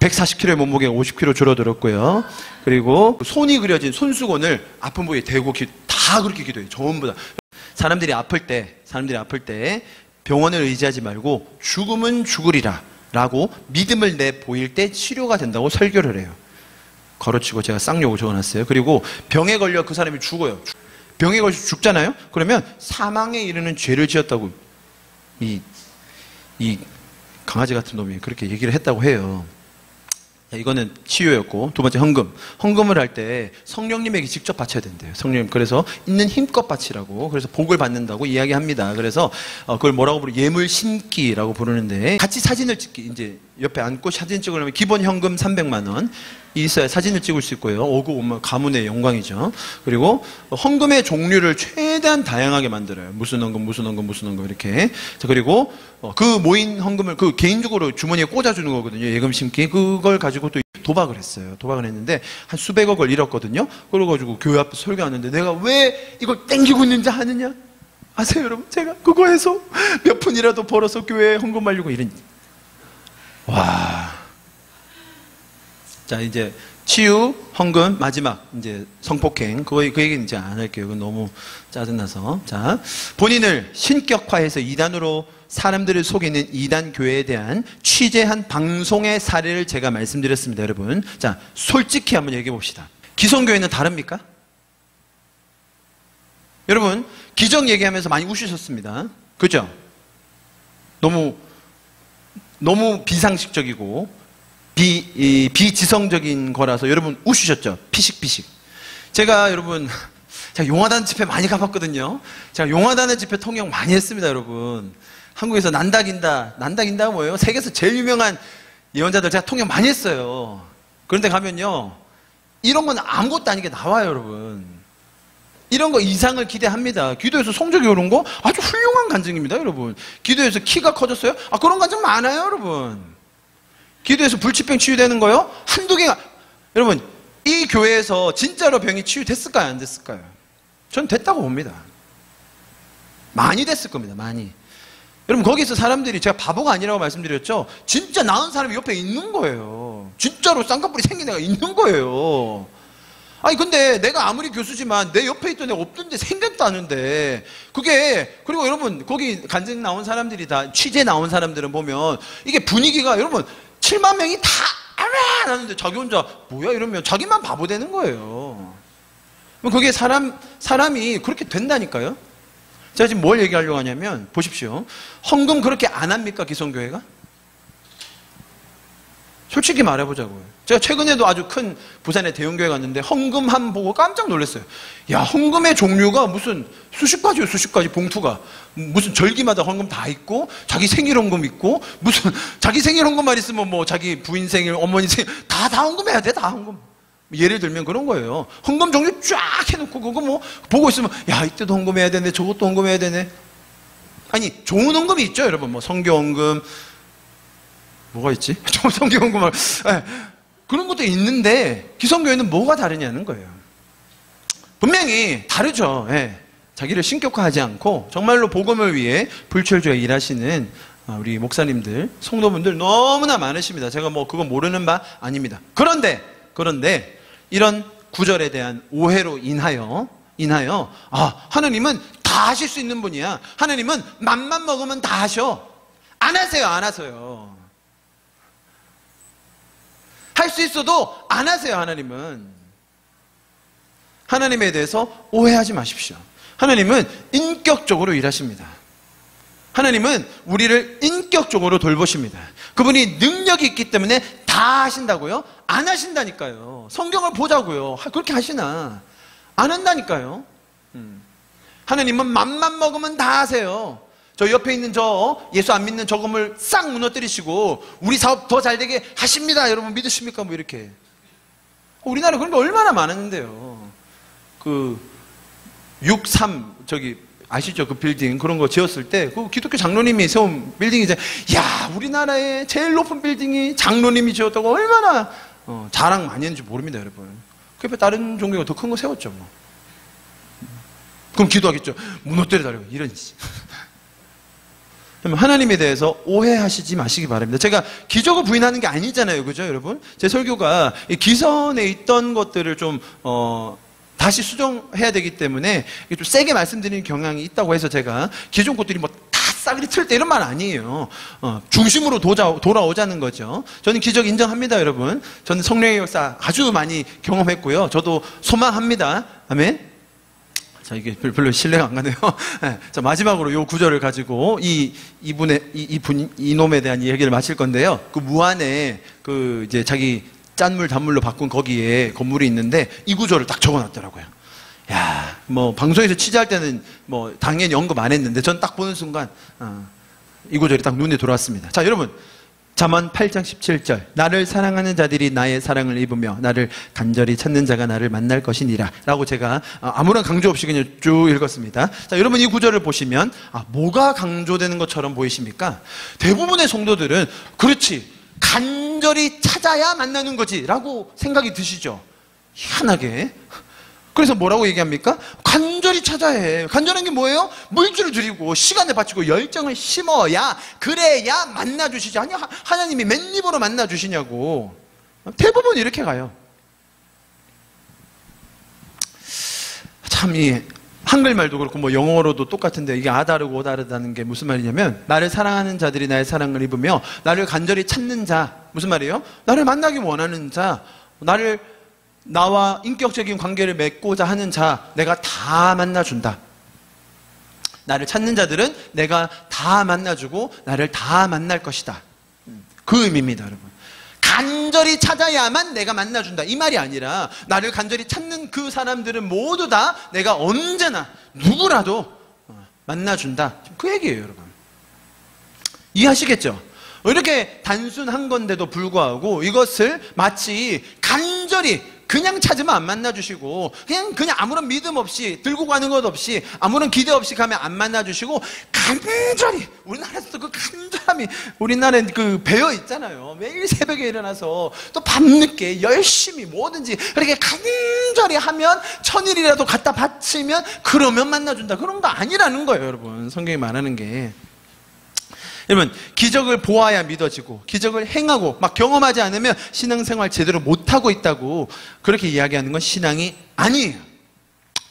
140kg의 몸무게가 50kg 줄어들었고요. 그리고 손이 그려진 손수건을 아픈 부위에 대고 다 그렇게 기도해요. 전부 다. 사람들이 아플 때 병원을 의지하지 말고 죽음은 죽으리라 라고 믿음을 내 보일 때 치료가 된다고 설교를 해요. 걸어치고 제가 쌍욕을 적어놨어요. 그리고 병에 걸려 그 사람이 죽어요. 병에 걸려 죽잖아요. 그러면 사망에 이르는 죄를 지었다고 이 강아지 같은 놈이 그렇게 얘기를 했다고 해요. 이거는 치유였고, 두 번째 헌금을 할 때 성령님에게 직접 바쳐야 된대요. 성령님. 그래서 있는 힘껏 바치라고, 그래서 복을 받는다고 이야기합니다. 그래서 그걸 뭐라고 부르? 예물 신기라고 부르는데, 같이 사진을 찍기, 이제 옆에 앉고 사진 찍으려면 기본 현금 300만 원 있어야 사진을 찍을 수 있고요. 오고 오면 가문의 영광이죠. 그리고 헌금의 종류를 최대한 다양하게 만들어요. 무슨 헌금 이렇게. 자, 그리고 그 모인 헌금을 그 개인적으로 주머니에 꽂아주는 거거든요. 예금 심기. 그걸 가지고 또 도박을 했어요. 도박을 했는데 한 수백억을 잃었거든요. 그래가지고 교회 앞에 설교하는데 내가 왜 이걸 땡기고 있는지 아느냐? 아세요, 여러분? 제가 그거 해서 몇 푼이라도 벌어서 교회에 헌금하려고 이런. 와. 자, 이제 치유, 헌금, 마지막 이제 성폭행. 그 얘기는 이제 안 할게요. 그건 너무 짜증나서. 자, 본인을 신격화해서 이단으로 사람들을 속이는 이단 교회에 대한 취재한 방송의 사례를 제가 말씀드렸습니다, 여러분. 자, 솔직히 한번 얘기해 봅시다. 기성교회는 다릅니까? 여러분, 기적 얘기하면서 많이 우시셨습니다. 그죠? 너무 비상식적이고 비지성적인 거라서 여러분 우시셨죠? 피식피식. 제가 용화단 집회 많이 가봤거든요. 제가 용화단의 집회 통역 많이 했습니다, 여러분. 한국에서 난다긴다 뭐예요? 세계에서 제일 유명한 예언자들 제가 통역 많이 했어요. 그런데 가면요, 이런 건 아무것도 아닌 게 나와요, 여러분. 이런 거 이상을 기대합니다. 기도에서 성적이 오른 거 아주 훌륭한 간증입니다, 여러분. 기도에서 키가 커졌어요? 그런 간증 많아요, 여러분. 기도에서 불치병 치유되는 거요? 한두 개가. 여러분, 이 교회에서 진짜로 병이 치유됐을까요? 안 됐을까요? 전 됐다고 봅니다. 많이 됐을 겁니다. 많이. 여러분, 거기서 사람들이, 제가 바보가 아니라고 말씀드렸죠? 진짜 나은 사람이 옆에 있는 거예요. 진짜로 쌍꺼풀이 생긴 애가 있는 거예요. 아니 근데 내가 아무리 교수지만 내 옆에 있던 애 없던데 생겼다는데 그리고 여러분, 거기 간증 나온 사람들이 다 취재 나온 사람들은 보면 이게 분위기가, 여러분, 7만 명이 다 아라 하는데 자기 혼자 뭐야 이러면 자기만 바보 되는 거예요. 그게 사람이 그렇게 된다니까요. 제가 지금 뭘 얘기하려고 하냐면, 보십시오. 헌금 그렇게 안 합니까, 기성교회가? 솔직히 말해보자고요. 제가 최근에도 아주 큰 부산의 대형교회 갔는데 헌금함 보고 깜짝 놀랐어요. 야, 헌금의 종류가 무슨 수십 가지 봉투가. 무슨 절기마다 헌금 다 있고, 자기 생일 헌금 있고, 무슨 자기 생일 헌금만 있으면 뭐 자기 부인 생일, 어머니 생일 다 헌금해야 돼, 다 헌금. 예를 들면 그런 거예요. 헌금 종류 쫙 해놓고 그거 뭐 보고 있으면, 야, 이때도 헌금해야 되네, 저것도 헌금해야 되네. 아니, 좋은 헌금이 있죠, 여러분. 뭐 성교 헌금, 뭐가 있지? 성교 헌금, 그런 것도 있는데 기성교회는 뭐가 다르냐는 거예요. 분명히 다르죠. 자기를 신격화하지 않고 정말로 복음을 위해 불철주야 일하시는 우리 목사님들, 성도분들 너무나 많으십니다. 제가 뭐 그거 모르는 바 아닙니다. 그런데 이런 구절에 대한 오해로 인하여 하나님은 다 하실 수 있는 분이야. 하나님은 맘만 먹으면 다 하셔. 안 하세요. 할 수 있어도 안 하세요. 하나님에 대해서 오해하지 마십시오. 하나님은 인격적으로 일하십니다. 하나님은 우리를 인격적으로 돌보십니다. 그분이 능력이 있기 때문에 다 다 하신다고요? 안 하신다니까요. 성경을 보자고요. 그렇게 하시나? 안 한다니까요. 하나님은 맘만 먹으면 다 하세요. 저 옆에 있는 저 예수 안 믿는 저 건물 싹 무너뜨리시고 우리 사업 더 잘 되게 하십니다. 여러분 믿으십니까? 뭐 이렇게. 우리나라 그런 게 얼마나 많았는데요. 그 63 저기 아시죠? 그 빌딩 그런 거 지었을 때 그 기독교 장로님이 세운 빌딩이죠. 야, 우리나라의 제일 높은 빌딩이 장로님이 지었다고 얼마나 자랑 많이 했는지 모릅니다, 여러분. 그 옆에 다른 종교가 더 큰 거 세웠죠, 뭐. 그럼 기도하겠죠. 무너뜨려달라고 이런. 하나님에 대해서 오해하시지 마시기 바랍니다. 제가 기적을 부인하는 게 아니잖아요, 그죠, 여러분? 제 설교가 기선에 있던 것들을 좀 다시 수정해야 되기 때문에 좀 세게 말씀드리는 경향이 있다고 해서 제가 기존 것들이 뭐 다 싸그리 틀 때 이런 말 아니에요. 중심으로 돌아오자는 거죠. 저는 기적 인정합니다, 여러분. 저는 성령의 역사 아주 많이 경험했고요. 저도 소망합니다. 아멘. 자, 이게 별로 신뢰가 안 가네요. 네, 자, 마지막으로 요 구절을 가지고 이놈에 대한 이야기를 마칠 건데요. 그 무안에 그 이제 자기 짠물 단물로 바꾼 거기에 건물이 있는데 이 구절을 딱 적어 놨더라고요. 야, 뭐 방송에서 취재할 때는 뭐 당연히 언급 안 했는데 전 딱 보는 순간 이 구절이 딱 눈에 들어왔습니다. 자, 여러분. 잠언 8장 17절. 나를 사랑하는 자들이 나의 사랑을 입으며 나를 간절히 찾는 자가 나를 만날 것이니라 라고 제가 아무런 강조 없이 그냥 쭉 읽었습니다. 자, 여러분 이 구절을 보시면 뭐가 강조되는 것처럼 보이십니까? 대부분의 성도들은 그렇지 간절히 찾아야 만나는 거지 라고 생각이 드시죠. 희한하게. 그래서 뭐라고 얘기합니까? 간절히 찾아야 해. 간절한 게 뭐예요? 물질을 드리고 시간을 바치고 열정을 심어야 그래야 만나주시지. 아니 하나님이 맨입으로 만나주시냐고. 대부분 이렇게 가요. 참 이 한글말도 그렇고 뭐 영어로도 똑같은데 이게 아다르고 오다르다는 게 무슨 말이냐면 나를 사랑하는 자들이 나의 사랑을 입으며 나를 간절히 찾는 자. 무슨 말이에요? 나를 만나기 원하는 자. 나와 인격적인 관계를 맺고자 하는 자, 내가 다 만나준다. 나를 찾는 자들은 내가 다 만나주고 나를 다 만날 것이다. 그 의미입니다, 여러분. 간절히 찾아야만 내가 만나준다. 이 말이 아니라 나를 간절히 찾는 그 사람들은 모두 다 내가 언제나 누구라도 만나준다. 그 얘기예요, 여러분. 이해하시겠죠? 이렇게 단순한 건데도 불구하고 이것을 마치 간절히 그냥 찾으면 안 만나주시고 그냥 아무런 믿음 없이 들고 가는 것 없이 아무런 기대 없이 가면 안 만나주시고 간절히 우리나라에서도 그 간절함이 우리나라에 그 배어 있잖아요. 매일 새벽에 일어나서 또 밤늦게 열심히 뭐든지 그렇게 간절히 하면 천일이라도 갖다 바치면 그러면 만나준다. 그런 거 아니라는 거예요, 여러분. 성경이 말하는 게. 여러분, 기적을 보아야 믿어지고 기적을 행하고 막 경험하지 않으면 신앙생활 제대로 못하고 있다고 그렇게 이야기하는 건 신앙이 아니에요.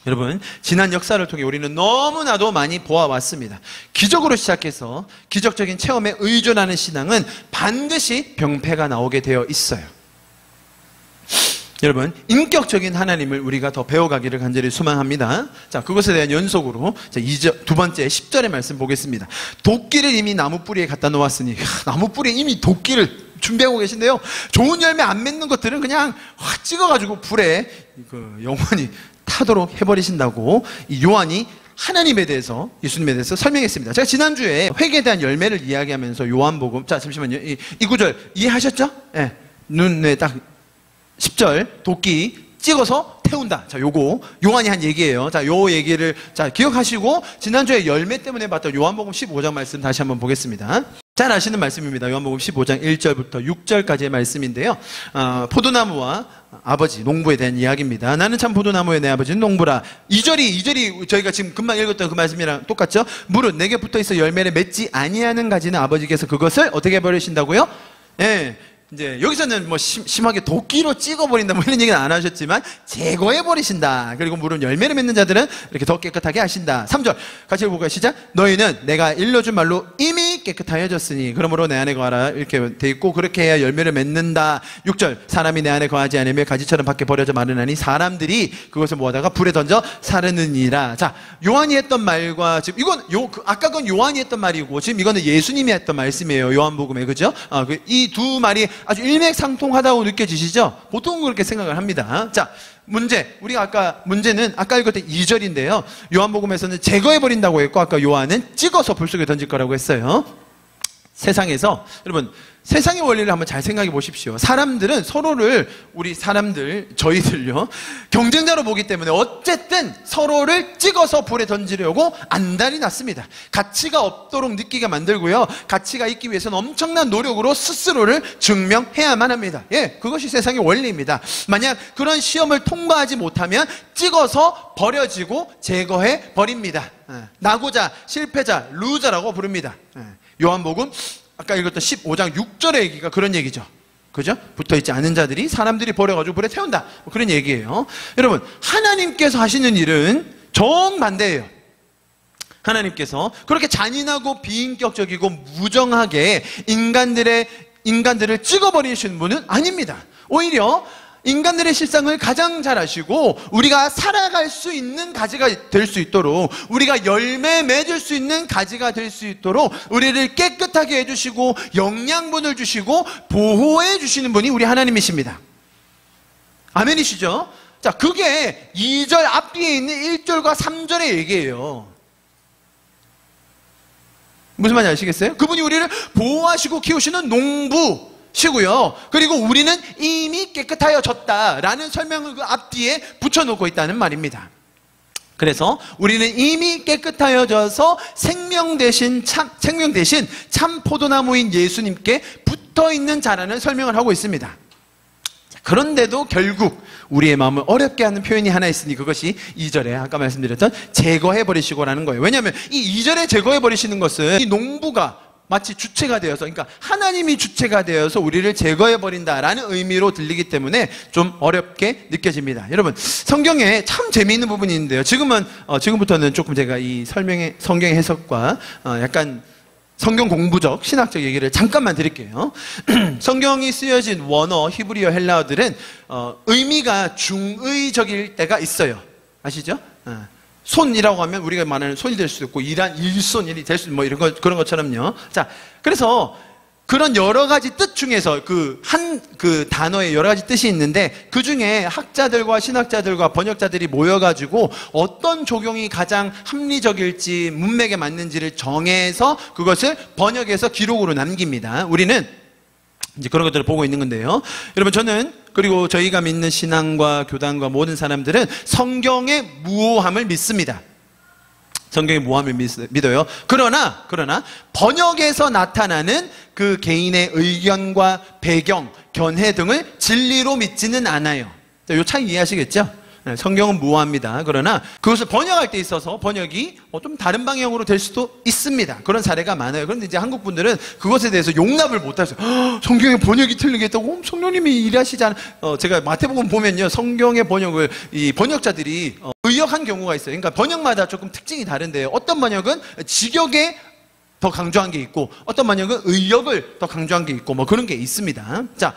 여러분, 지난 역사를 통해 우리는 너무나도 많이 보아왔습니다. 기적으로 시작해서 기적적인 체험에 의존하는 신앙은 반드시 병폐가 나오게 되어 있어요. 여러분, 인격적인 하나님을 우리가 더 배워가기를 간절히 소망합니다. 자, 그것에 대한 연속으로 두 번째 10절의 말씀 보겠습니다. 도끼를 이미 나무 뿌리에 갖다 놓았으니, 나무 뿌리에 이미 도끼를 준비하고 계신데요. 좋은 열매 안 맺는 것들은 그냥 확 찍어가지고 불에 영원히 타도록 해버리신다고 이 요한이 하나님에 대해서, 예수님에 대해서 설명했습니다. 제가 지난주에 회개에 대한 열매를 이야기하면서 요한복음, 자, 잠시만요. 이 구절 이해하셨죠? 예. 눈에 딱 10절 도끼 찍어서 태운다. 자, 요거 요한이 한 얘기예요. 자, 요 얘기를 기억하시고 지난주에 열매 때문에 봤던 요한복음 15장 말씀 다시 한번 보겠습니다. 잘 아시는 말씀입니다. 요한복음 15장 1절부터 6절까지의 말씀인데요. 포도나무와 아버지, 농부에 대한 이야기입니다. 나는 참 포도나무에 내 아버지는 농부라. 2절이 저희가 지금 금방 읽었던 그 말씀이랑 똑같죠? 무릇 내게 붙어있어 열매를 맺지 아니하는 가지는 아버지께서 그것을 어떻게 해버리신다고요? 예. 이제 여기서는 뭐 심하게 도끼로 찍어버린다 뭐 이런 얘기는 안 하셨지만 제거해버리신다. 그리고 물론 열매를 맺는 자들은 이렇게 더 깨끗하게 하신다. 3절 같이 읽어볼까요? 시작. 너희는 내가 일러준 말로 이미 깨끗하여졌으니 그러므로 내 안에 거하라 이렇게 돼 있고, 그렇게 해야 열매를 맺는다. 6절, 사람이 내 안에 거하지 않으며 가지처럼 밖에 버려져 마르나니 사람들이 그것을 모아다가 불에 던져 사르느니라. 자, 요한이 했던 말과 지금 이건 아까 건 요한이 했던 말이고 지금 이거는 예수님이 했던 말씀이에요. 요한복음에, 그죠? 이 두 말이 아주 일맥상통하다고 느껴지시죠? 보통은 그렇게 생각을 합니다. 자, 문제는 아까 읽었던 2절인데요. 요한복음에서는 제거해버린다고 했고, 아까 요한은 찍어서 불 속에 던질 거라고 했어요. 세상에서, 여러분, 세상의 원리를 한번 잘 생각해 보십시오. 사람들은 서로를, 저희들요, 경쟁자로 보기 때문에 어쨌든 서로를 찍어서 불에 던지려고 안달이 났습니다. 가치가 없도록 느끼게 만들고요, 가치가 있기 위해서는 엄청난 노력으로 스스로를 증명해야만 합니다. 예, 그것이 세상의 원리입니다. 만약 그런 시험을 통과하지 못하면 찍어서 버려지고 제거해 버립니다. 나고자, 실패자, 루저라고 부릅니다. 요한복음 아까 읽었던 15장 6절의 얘기가 그런 얘기죠. 그죠? 붙어있지 않은 자들이 사람들이 버려가지고 불에 태운다, 그런 얘기예요. 여러분, 하나님께서 하시는 일은 정반대예요. 하나님께서 그렇게 잔인하고 비인격적이고 무정하게 인간들을 찍어버리시는 분은 아닙니다. 오히려 인간들의 실상을 가장 잘 아시고, 우리가 살아갈 수 있는 가지가 될 수 있도록, 우리가 열매 맺을 수 있는 가지가 될 수 있도록 우리를 깨끗하게 해주시고 영양분을 주시고 보호해 주시는 분이 우리 하나님이십니다. 아멘이시죠? 자, 그게 2절 앞뒤에 있는 1절과 3절의 얘기예요. 무슨 말인지 아시겠어요? 그분이 우리를 보호하시고 키우시는 농부 시고요, 그리고 우리는 이미 깨끗하여졌다라는 설명을 그 앞뒤에 붙여놓고 있다는 말입니다. 그래서 우리는 이미 깨끗하여져서 생명 대신 참 포도나무인 예수님께 붙어있는 자라는 설명을 하고 있습니다. 그런데도 결국 우리의 마음을 어렵게 하는 표현이 하나 있으니 그것이 2절에 아까 말씀드렸던 제거해버리시고라는 거예요. 왜냐하면 이 2절에 제거해버리시는 것은 이 농부가 마치 주체가 되어서, 그러니까 하나님이 주체가 되어서 우리를 제거해버린다라는 의미로 들리기 때문에 좀 어렵게 느껴집니다. 여러분, 성경에 참 재미있는 부분이 있는데요. 지금부터는 조금 제가 이 성경의 해석과 약간 성경 공부적, 신학적 얘기를 잠깐만 드릴게요. 성경이 쓰여진 원어, 히브리어, 헬라어들은 의미가 중의적일 때가 있어요. 아시죠? 손이라고 하면 우리가 말하는 손이 될 수도 있고, 일손이 될 수, 그런 것처럼요. 자, 그래서 그런 여러 가지 뜻 중에서 그 단어에 여러 가지 뜻이 있는데, 그 중에 학자들과 신학자들과 번역자들이 모여가지고 어떤 적용이 가장 합리적일지, 문맥에 맞는지를 정해서 그것을 번역해서 기록으로 남깁니다. 우리는 이제 그런 것들을 보고 있는 건데요. 여러분, 그리고 저희가 믿는 신앙과 교단과 모든 사람들은 성경의 무오함을 믿습니다. 성경의 무오함을 믿어요. 그러나 번역에서 나타나는 그 개인의 의견과 배경, 견해 등을 진리로 믿지는 않아요. 이 차이 이해하시겠죠? 성경은 무오합니다. 그러나 그것을 번역할 때 있어서 번역이 좀 다른 방향으로 될 수도 있습니다. 그런 사례가 많아요. 그런데 이제 한국 분들은 그것에 대해서 용납을 못하세요. 성경의 번역이 틀리게 했다고? 성령님이 일하시지 않아. 제가 마태복음 보면요, 성경의 번역을 이 번역자들이 의역한 경우가 있어요. 그러니까 번역마다 조금 특징이 다른데요. 어떤 번역은 직역에 더 강조한 게 있고, 어떤 번역은 의역을 더 강조한 게 있고, 그런 게 있습니다. 자,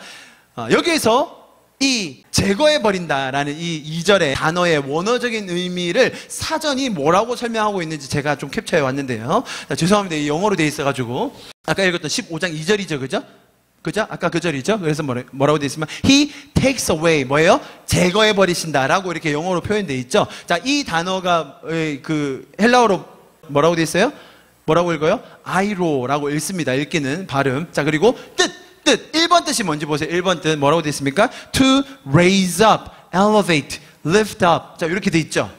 여기에서 이 제거해버린다라는 이 2절의 단어의 원어적인 의미를 사전이 뭐라고 설명하고 있는지 제가 좀 캡처해 왔는데요. 자, 죄송합니다. 이 영어로 돼 있어가지고. 아까 읽었던 15장 2절이죠. 그죠? 아까 그 절이죠? 그래서 뭐라고 돼 있으면 He takes away, 뭐예요? 제거해버리신다라고 이렇게 영어로 표현되어 있죠. 자, 이 단어가 그 헬라어로 뭐라고 돼 있어요? 뭐라고 읽어요? 아이로라고 읽습니다. 읽기는 발음. 자, 그리고 뜻 1번 뜻이 뭔지 보세요. 1번 뜻 뭐라고 되어 있습니까? To raise up, elevate, lift up. 자, 이렇게 되어 있죠.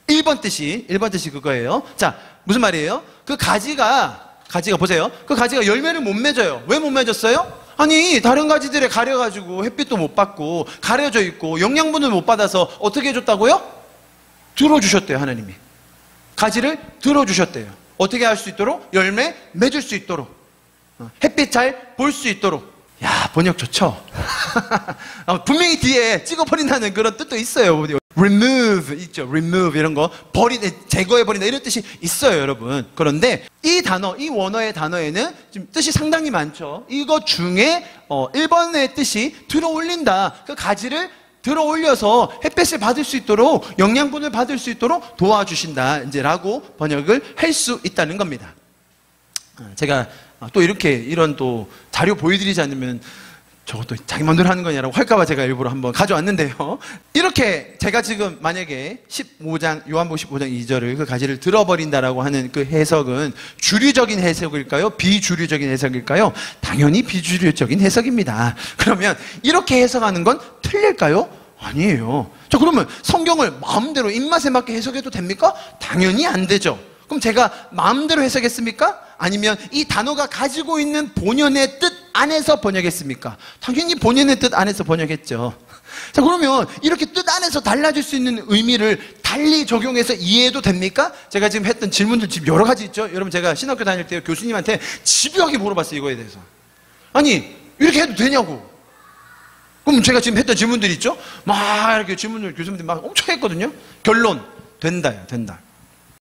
1번 뜻이 그거예요. 자, 무슨 말이에요? 그 가지가 보세요. 그 가지가 열매를 못 맺어요. 왜 못 맺었어요? 아니, 다른 가지들에 가려가지고 햇빛도 못 받고 가려져 있고 영양분을 못 받아서 어떻게 해줬다고요? 들어주셨대요. 하나님이 가지를 들어주셨대요. 어떻게 할 수 있도록? 열매 맺을 수 있도록, 햇빛 잘 볼 수 있도록. 야, 번역 좋죠? 분명히 뒤에 찍어버린다는 그런 뜻도 있어요. remove 있죠. remove 이런 거 제거해버린다 이런 뜻이 있어요, 여러분. 그런데 이 단어, 이 원어의 단어에는 지금 뜻이 상당히 많죠. 이거 중에 1번의 뜻이 들어올린다. 그 가지를 들어올려서 햇볕을 받을 수 있도록, 영양분을 받을 수 있도록 도와주신다 이제 라고 번역을 할 수 있다는 겁니다. 제가 또 이런 또 자료 보여드리지 않으면 저것도 자기 마음대로 하는 거냐라고 할까봐 제가 일부러 한번 가져왔는데요. 이렇게 제가 지금 만약에 요한복음 15장 2절을 그 가지를 들어버린다라고 하는 그 해석은 주류적인 해석일까요? 비주류적인 해석일까요? 당연히 비주류적인 해석입니다. 그러면 이렇게 해석하는 건 틀릴까요? 아니에요. 자, 그러면 성경을 마음대로 입맛에 맞게 해석해도 됩니까? 당연히 안 되죠. 그럼 제가 마음대로 해석했습니까? 아니면 이 단어가 가지고 있는 본연의 뜻 안에서 번역했습니까? 당연히 본연의 뜻 안에서 번역했죠. 자, 그러면 이렇게 뜻 안에서 달라질 수 있는 의미를 달리 적용해서 이해해도 됩니까? 제가 지금 했던 질문들 지금 여러 가지 있죠? 여러분, 제가 신학교 다닐 때 교수님한테 집요하게 물어봤어요, 이거에 대해서. 아니, 이렇게 해도 되냐고. 그럼 제가 지금 했던 질문들이 있죠? 막 이렇게 질문을 교수님들이 막 엄청 했거든요. 결론, 된다요, 된다.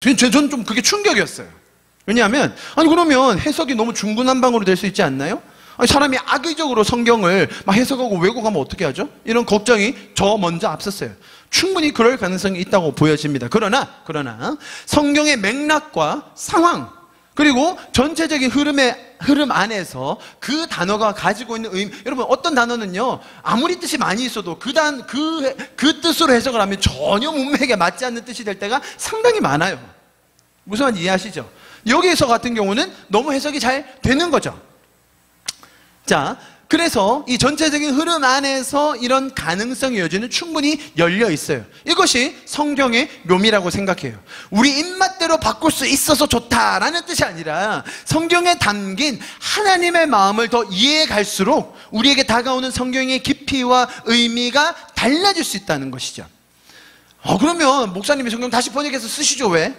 저는 좀 그게 충격이었어요. 왜냐하면, 아니, 그러면 해석이 너무 중구난방으로 될 수 있지 않나요? 아니, 사람이 악의적으로 성경을 막 해석하고 왜곡하면 어떻게 하죠? 이런 걱정이 저 먼저 앞섰어요. 충분히 그럴 가능성이 있다고 보여집니다. 그러나, 성경의 맥락과 상황, 그리고 전체적인 흐름 안에서 그 단어가 가지고 있는 의미, 여러분, 어떤 단어는요, 아무리 뜻이 많이 있어도 그 뜻으로 해석을 하면 전혀 문맥에 맞지 않는 뜻이 될 때가 상당히 많아요. 무슨 말인지 이해하시죠? 여기에서 같은 경우는 너무 해석이 잘 되는 거죠. 자, 그래서 이 전체적인 흐름 안에서 이런 가능성의 여지는 충분히 열려 있어요. 이것이 성경의 묘미라고 생각해요. 우리 입맛대로 바꿀 수 있어서 좋다라는 뜻이 아니라 성경에 담긴 하나님의 마음을 더 이해해 갈수록 우리에게 다가오는 성경의 깊이와 의미가 달라질 수 있다는 것이죠. 그러면 목사님이 성경 다시 번역해서 쓰시죠, 왜?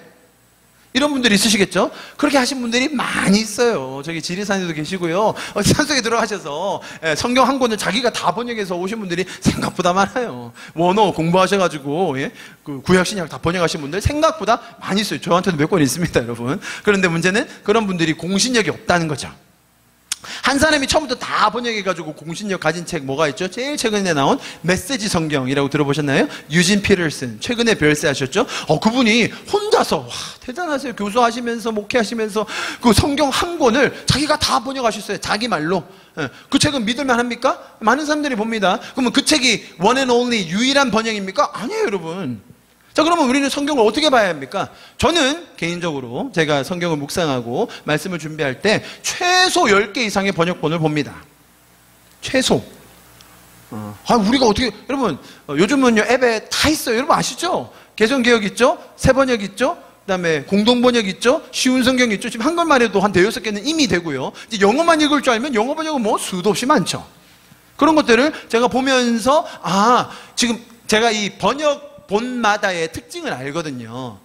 이런 분들이 있으시겠죠? 그렇게 하신 분들이 많이 있어요. 저기 지리산에도 계시고요. 산속에 들어가셔서 성경 한 권을 자기가 다 번역해서 오신 분들이 생각보다 많아요. 원어 공부하셔가지고 그 구약 신약 다 번역하신 분들 생각보다 많이 있어요. 저한테도 몇 권 있습니다, 여러분. 그런데 문제는 그런 분들이 공신력이 없다는 거죠. 한 사람이 처음부터 다 번역해가지고 공신력 가진 책 뭐가 있죠? 제일 최근에 나온 메시지 성경이라고 들어보셨나요? 유진 피터슨 최근에 별세하셨죠? 그분이 혼자서 대단하세요. 교수하시면서 목회하시면서 그 성경 한 권을 자기가 다 번역하셨어요. 자기 말로. 그 책은 믿을만 합니까? 많은 사람들이 봅니다. 그러면 그 책이 one and only 유일한 번역입니까? 아니에요, 여러분. 자, 그러면 우리는 성경을 어떻게 봐야 합니까? 저는 개인적으로 제가 성경을 묵상하고 말씀을 준비할 때 최소 10개 이상의 번역본을 봅니다. 최소. 우리가 어떻게, 여러분, 요즘은요, 앱에 다 있어요. 여러분 아시죠? 개정개혁 있죠? 새번역 있죠? 그 다음에 공동번역 있죠? 쉬운 성경 있죠? 지금 한글만 해도 한 5-6개는 이미 되고요. 이제 영어만 읽을 줄 알면 영어 번역은 뭐 수도 없이 많죠. 그런 것들을 제가 보면서, 지금 제가 이 번역본마다의 특징을 알거든요.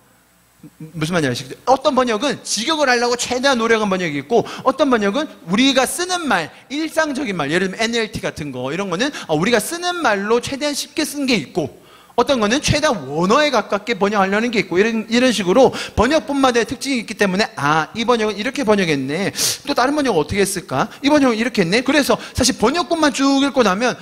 무슨 말인지 아시죠? 어떤 번역은 직역을 하려고 최대한 노력한 번역이 있고, 어떤 번역은 우리가 쓰는 말, 일상적인 말, 예를 들면 NLT 같은 거, 이런 거는 우리가 쓰는 말로 최대한 쉽게 쓴 게 있고, 어떤 거는 최대한 원어에 가깝게 번역하려는 게 있고, 이런 식으로 번역본마다의 특징이 있기 때문에 이 번역은 이렇게 번역했네, 또 다른 번역은 어떻게 했을까, 이 번역은 이렇게 했네. 그래서 사실 번역본만 쭉 읽고 나면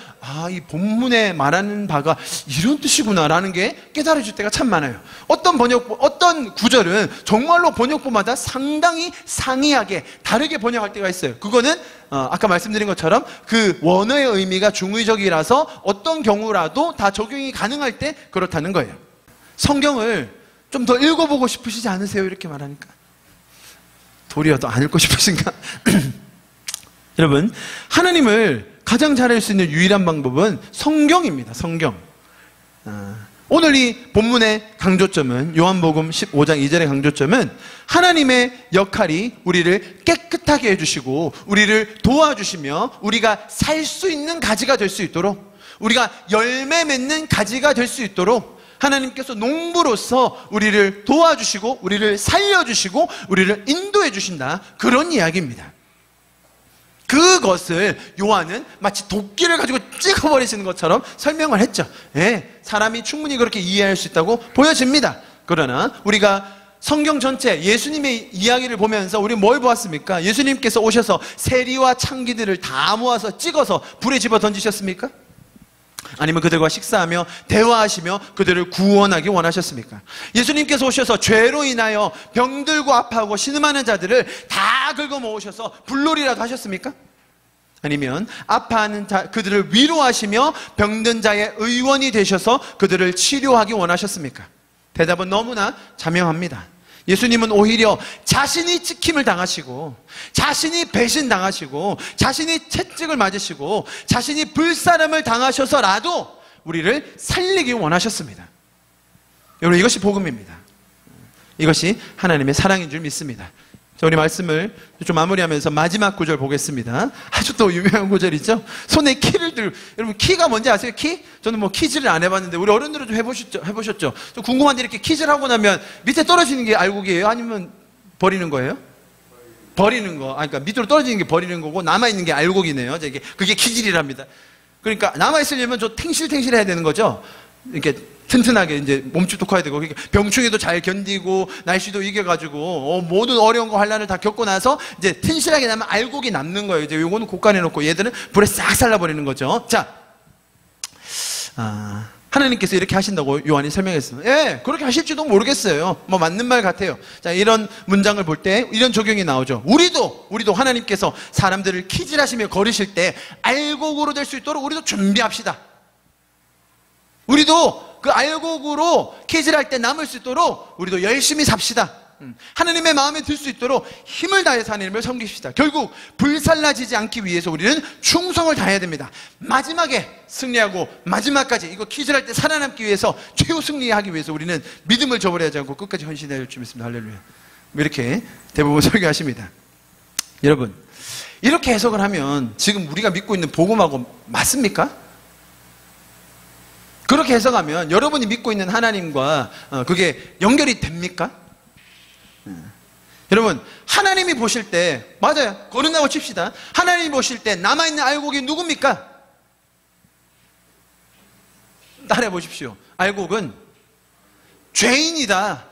이 본문에 말하는 바가 이런 뜻이구나 라는 게 깨달아질 때가 참 많아요. 어떤 구절은 정말로 번역본마다 상당히 상이하게 다르게 번역할 때가 있어요. 그거는 아까 말씀드린 것처럼 그 원어의 의미가 중의적이라서 어떤 경우라도 다 적용이 가능할 때 그렇다는 거예요. 성경을 좀 더 읽어보고 싶으시지 않으세요? 이렇게 말하니까 도리어 더 안 읽고 싶으신가? 여러분, 하나님을 가장 잘 알 수 있는 유일한 방법은 성경입니다. 성경. 오늘 이 본문의 강조점은, 요한복음 15장 2절의 강조점은 하나님의 역할이 우리를 깨끗하게 해주시고 우리를 도와주시며 우리가 살 수 있는 가지가 될 수 있도록, 우리가 열매 맺는 가지가 될 수 있도록 하나님께서 농부로서 우리를 도와주시고 우리를 살려주시고 우리를 인도해 주신다, 그런 이야기입니다. 그것을 요한은 마치 도끼를 가지고 찍어버리시는 것처럼 설명을 했죠. 예, 사람이 충분히 그렇게 이해할 수 있다고 보여집니다. 그러나 우리가 성경 전체 예수님의 이야기를 보면서 우리 뭘 보았습니까? 예수님께서 오셔서 세리와 창기들을 다 모아서 찍어서 불에 집어 던지셨습니까? 아니면 그들과 식사하며 대화하시며 그들을 구원하기 원하셨습니까? 예수님께서 오셔서 죄로 인하여 병들고 아파하고 신음하는 자들을 다 긁어 모으셔서 불놀이라도 하셨습니까? 아니면 아파하는 그들을 위로하시며 병든 자의 의원이 되셔서 그들을 치료하기 원하셨습니까? 대답은 너무나 자명합니다. 예수님은 오히려 자신이 찍힘을 당하시고 자신이 배신당하시고 자신이 채찍을 맞으시고 자신이 불사름을 당하셔서라도 우리를 살리기 원하셨습니다. 여러분, 이것이 복음입니다. 이것이 하나님의 사랑인 줄 믿습니다. 자, 우리 말씀을 좀 마무리하면서 마지막 구절 보겠습니다. 아주 또 유명한 구절이죠. 손에 키를 들고, 여러분 키가 뭔지 아세요? 키? 저는 뭐 키질을 안 해봤는데 우리 어른들은 좀 해보셨죠? 좀 궁금한데 이렇게 키질 하고 나면 밑에 떨어지는 게 알곡이에요? 아니면 버리는 거예요? 버리는 거. 그러니까 밑으로 떨어지는 게 버리는 거고 남아있는 게 알곡이네요. 그게 키질이랍니다. 그러니까 남아있으려면 저 탱실탱실 해야 되는 거죠. 이렇게 튼튼하게 이제 몸집도 커야 되고, 그러니까 병충해도 잘 견디고 날씨도 이겨가지고 모든 어려운 거 환난을 다 겪고 나서 이제 튼실하게 나면 알곡이 남는 거예요. 이제 요거는 곳간에 놓고 얘들은 불에 싹 살라버리는 거죠. 자, 하나님께서 이렇게 하신다고 요한이 설명했습니다. 예, 그렇게 하실지도 모르겠어요. 뭐 맞는 말 같아요. 자, 이런 문장을 볼 때 이런 적용이 나오죠. 우리도 하나님께서 사람들을 키질하시며 거르실 때 알곡으로 될 수 있도록 우리도 준비합시다. 우리도 그 알곡으로 키질할 때 남을 수 있도록 우리도 열심히 삽시다. 하나님의 마음에 들 수 있도록 힘을 다해서 하나님을 섬깁시다. 결국 불살라지지 않기 위해서 우리는 충성을 다해야 됩니다. 마지막에 승리하고 마지막까지 이거 키질할 때 살아남기 위해서 최후 승리하기 위해서 우리는 믿음을 저버리지 않고 끝까지 헌신해야 줄 믿습니다. 할렐루야. 이렇게 대부분 설교하십니다. 여러분, 이렇게 해석을 하면 지금 우리가 믿고 있는 복음하고 맞습니까? 그렇게 해석하면 여러분이 믿고 있는 하나님과 그게 연결이 됩니까? 여러분, 하나님이 보실 때, 맞아요, 거른다고 칩시다. 하나님이 보실 때 남아있는 알곡이 누굽니까? 따라해 보십시오. 알곡은 죄인이다.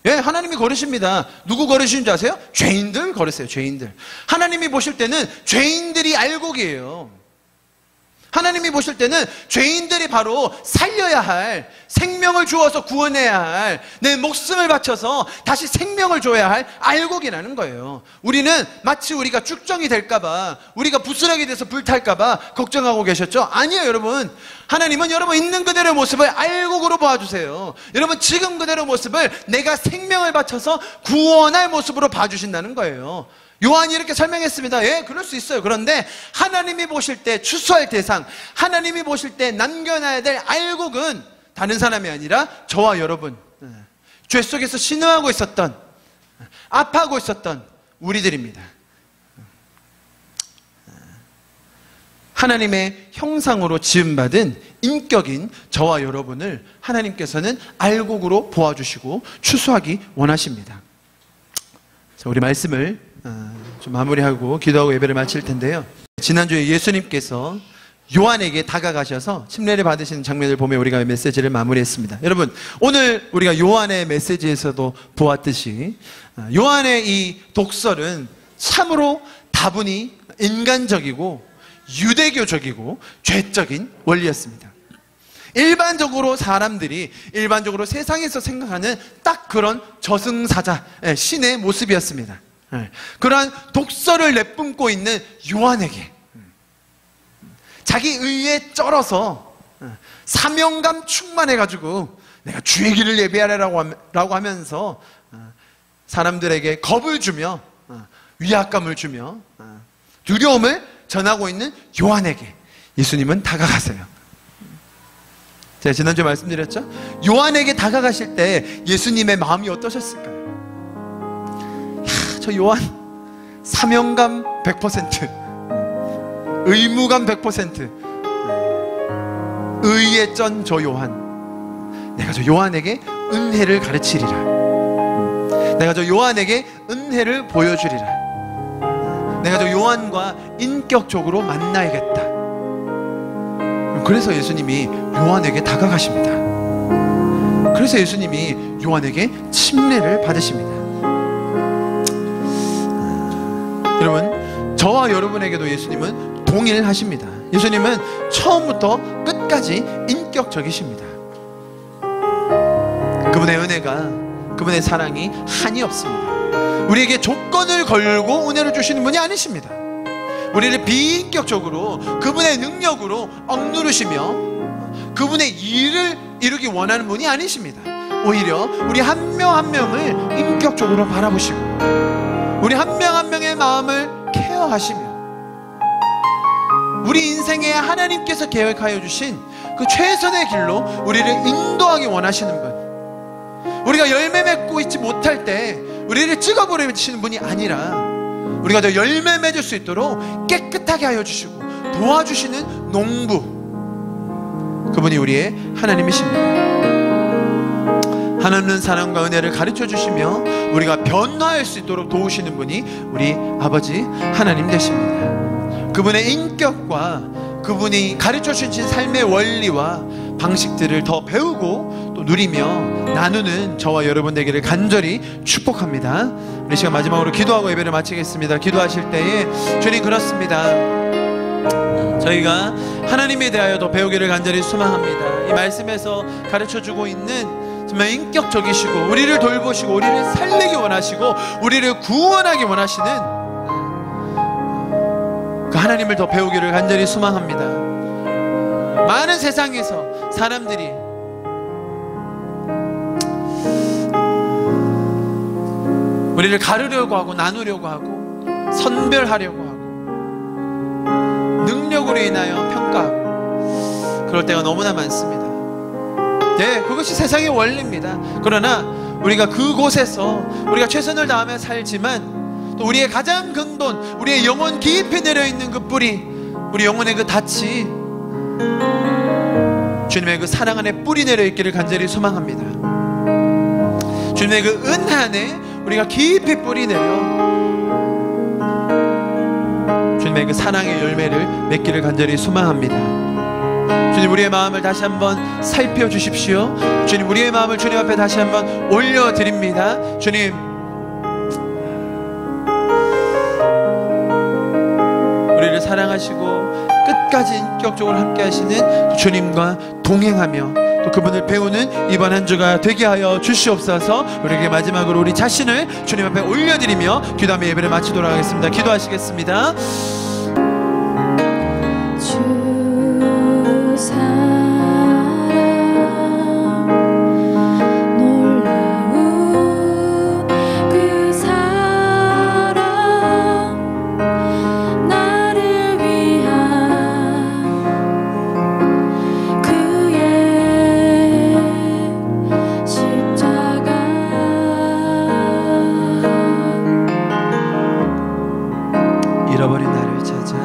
예, 하나님이 거르십니다. 누구 거르시는 줄 아세요? 죄인들 거르세요. 죄인들. 하나님이 보실 때는 죄인들이 알곡이에요. 하나님이 보실 때는 죄인들이 바로 살려야 할, 생명을 주어서 구원해야 할, 내 목숨을 바쳐서 다시 생명을 줘야 할 알곡이라는 거예요. 우리는 마치 우리가 쭉정이 될까봐, 우리가 부스러기 돼서 불탈까봐 걱정하고 계셨죠? 아니에요, 여러분. 하나님은 여러분 있는 그대로의 모습을 알곡으로 봐주세요. 여러분 지금 그대로의 모습을 내가 생명을 바쳐서 구원할 모습으로 봐주신다는 거예요. 요한이 이렇게 설명했습니다. 예, 그럴 수 있어요. 그런데 하나님이 보실 때 추수할 대상, 하나님이 보실 때 남겨놔야 될 알곡은 다른 사람이 아니라 저와 여러분, 죄 속에서 신음하고 있었던, 아파하고 있었던 우리들입니다. 하나님의 형상으로 지음받은 인격인 저와 여러분을 하나님께서는 알곡으로 보아주시고 추수하기 원하십니다. 자, 우리 말씀을 좀 마무리하고 기도하고 예배를 마칠 텐데요. 지난주에 예수님께서 요한에게 다가가셔서 침례를 받으시는 장면을 보며 우리가 메시지를 마무리했습니다. 여러분, 오늘 우리가 요한의 메시지에서도 보았듯이 요한의 이 독설은 참으로 다분히 인간적이고 유대교적이고 죄적인 원리였습니다. 일반적으로 사람들이 일반적으로 세상에서 생각하는 딱 그런 저승사자, 신의 모습이었습니다. 그러한 독설을 내뿜고 있는 요한에게 자기 의에 쩔어서 사명감 충만해가지고 내가 주의 길을 예배하라고 하면서 사람들에게 겁을 주며 위압감을 주며 두려움을 전하고 있는 요한에게 예수님은 다가가세요. 제가 지난주에 말씀드렸죠? 요한에게 다가가실 때 예수님의 마음이 어떠셨을까요? 저 요한 사명감 100%, 의무감 100%, 의에 쩐 저 요한, 내가 저 요한에게 은혜를 가르치리라, 내가 저 요한에게 은혜를 보여주리라. 내가 저 요한과 인격적으로 만나야겠다. 그래서 예수님이 요한에게 다가가십니다. 그래서 예수님이 요한에게 침례를 받으십니다. 여러분, 저와 여러분에게도 예수님은 동일하십니다. 예수님은 처음부터 끝까지 인격적이십니다. 그분의 은혜가, 그분의 사랑이 한이 없습니다. 우리에게 조건을 걸고 은혜를 주시는 분이 아니십니다. 우리를 비인격적으로 그분의 능력으로 억누르시며 그분의 일을 이루기 원하는 분이 아니십니다. 오히려 우리 한 명 한 명을 인격적으로 바라보시고 우리 한 명 한 명의 마음을 케어하시며 우리 인생에 하나님께서 계획하여 주신 그 최선의 길로 우리를 인도하기 원하시는 분, 우리가 열매 맺고 있지 못할 때 우리를 찍어버리시는 분이 아니라 우리가 더 열매 맺을 수 있도록 깨끗하게 하여 주시고 도와주시는 농부, 그분이 우리의 하나님이십니다. 하나님은 사랑과 은혜를 가르쳐 주시며 우리가 변화할 수 있도록 도우시는 분이 우리 아버지 하나님 되십니다. 그분의 인격과 그분이 가르쳐 주신 삶의 원리와 방식들을 더 배우고 또 누리며 나누는 저와 여러분 되기를 간절히 축복합니다. 우리 시간 마지막으로 기도하고 예배를 마치겠습니다. 기도하실 때에 주님, 그렇습니다, 저희가 하나님에 대하여 더 배우기를 간절히 소망합니다. 이 말씀에서 가르쳐주고 있는 정말 인격적이시고 우리를 돌보시고 우리를 살리기 원하시고 우리를 구원하기 원하시는 그 하나님을 더 배우기를 간절히 소망합니다. 많은 세상에서 사람들이 우리를 가르려고 하고 나누려고 하고 선별하려고 하고 능력으로 인하여 평가하고 그럴 때가 너무나 많습니다. 네, 그것이 세상의 원리입니다. 그러나 우리가 그곳에서 우리가 최선을 다하며 살지만 또 우리의 가장 근본, 우리의 영혼 깊이 내려있는 그 뿌리, 우리 영혼의 그 닻이 주님의 그 사랑 안에 뿌리 내려있기를 간절히 소망합니다. 주님의 그 은혜 안에 우리가 깊이 뿌리 내려 주님의 그 사랑의 열매를 맺기를 간절히 소망합니다. 주님, 우리의 마음을 다시 한번 살펴주십시오. 주님, 우리의 마음을 주님 앞에 다시 한번 올려드립니다. 주님, 우리를 사랑하시고 끝까지 인격적으로 함께 하시는 주님과 동행하며 또 그분을 배우는 이번 한 주가 되게 하여 주시옵소서. 우리에게 마지막으로 우리 자신을 주님 앞에 올려드리며 기도하며 예배를 마치도록 하겠습니다. 기도하시겠습니다. 잃어버린 나를 찾아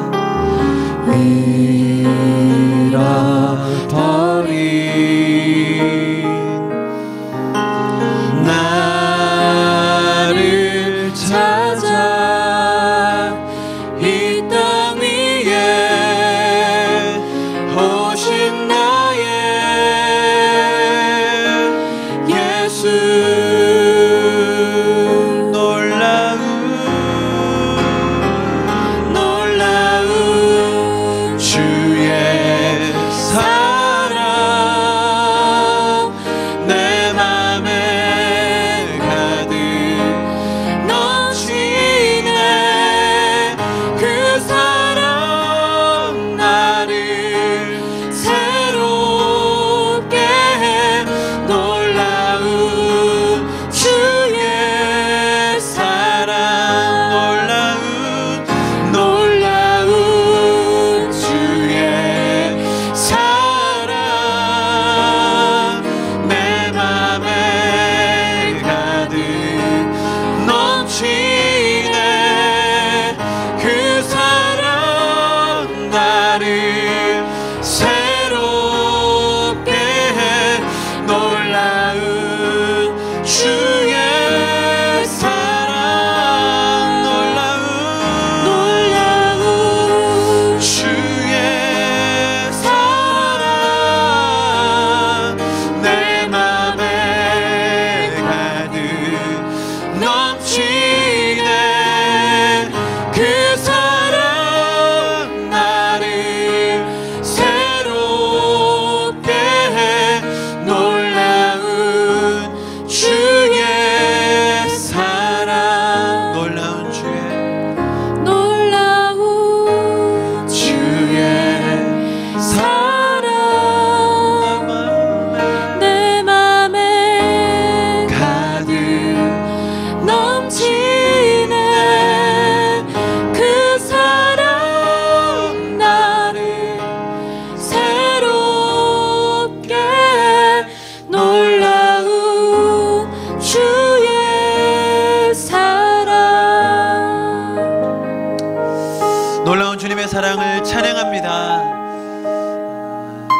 사랑을 찬양합니다.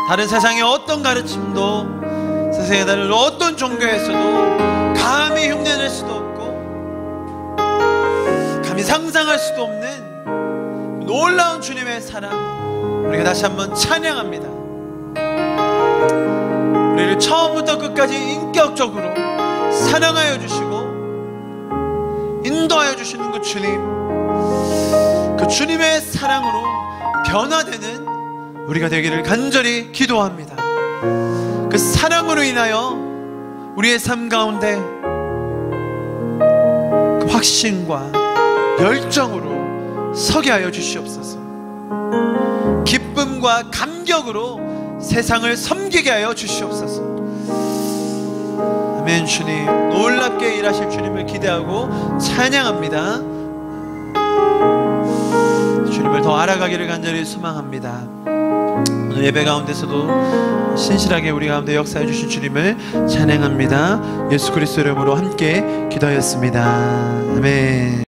다른 세상의 어떤 가르침도, 세상의 다른 어떤 종교에서도 감히 흉내낼 수도 없고 감히 상상할 수도 없는 놀라운 주님의 사랑, 우리가 다시 한번 찬양합니다. 우리를 처음부터 끝까지 인격적으로 사랑하여 주시고 인도하여 주시는 그 주님, 그 주님의 사랑으로 변화되는 우리가 되기를 간절히 기도합니다. 그 사랑으로 인하여 우리의 삶 가운데 그 확신과 열정으로 서게 하여 주시옵소서. 기쁨과 감격으로 세상을 섬기게 하여 주시옵소서. 아멘. 주님, 놀랍게 일하실 주님을 기대하고 찬양합니다. 주님을 더 알아가기를 간절히 소망합니다. 오늘 예배 가운데서도 신실하게 우리 가운데 역사해 주신 주님을 찬양합니다. 예수 그리스도 이름으로 함께 기도하였습니다. 아멘.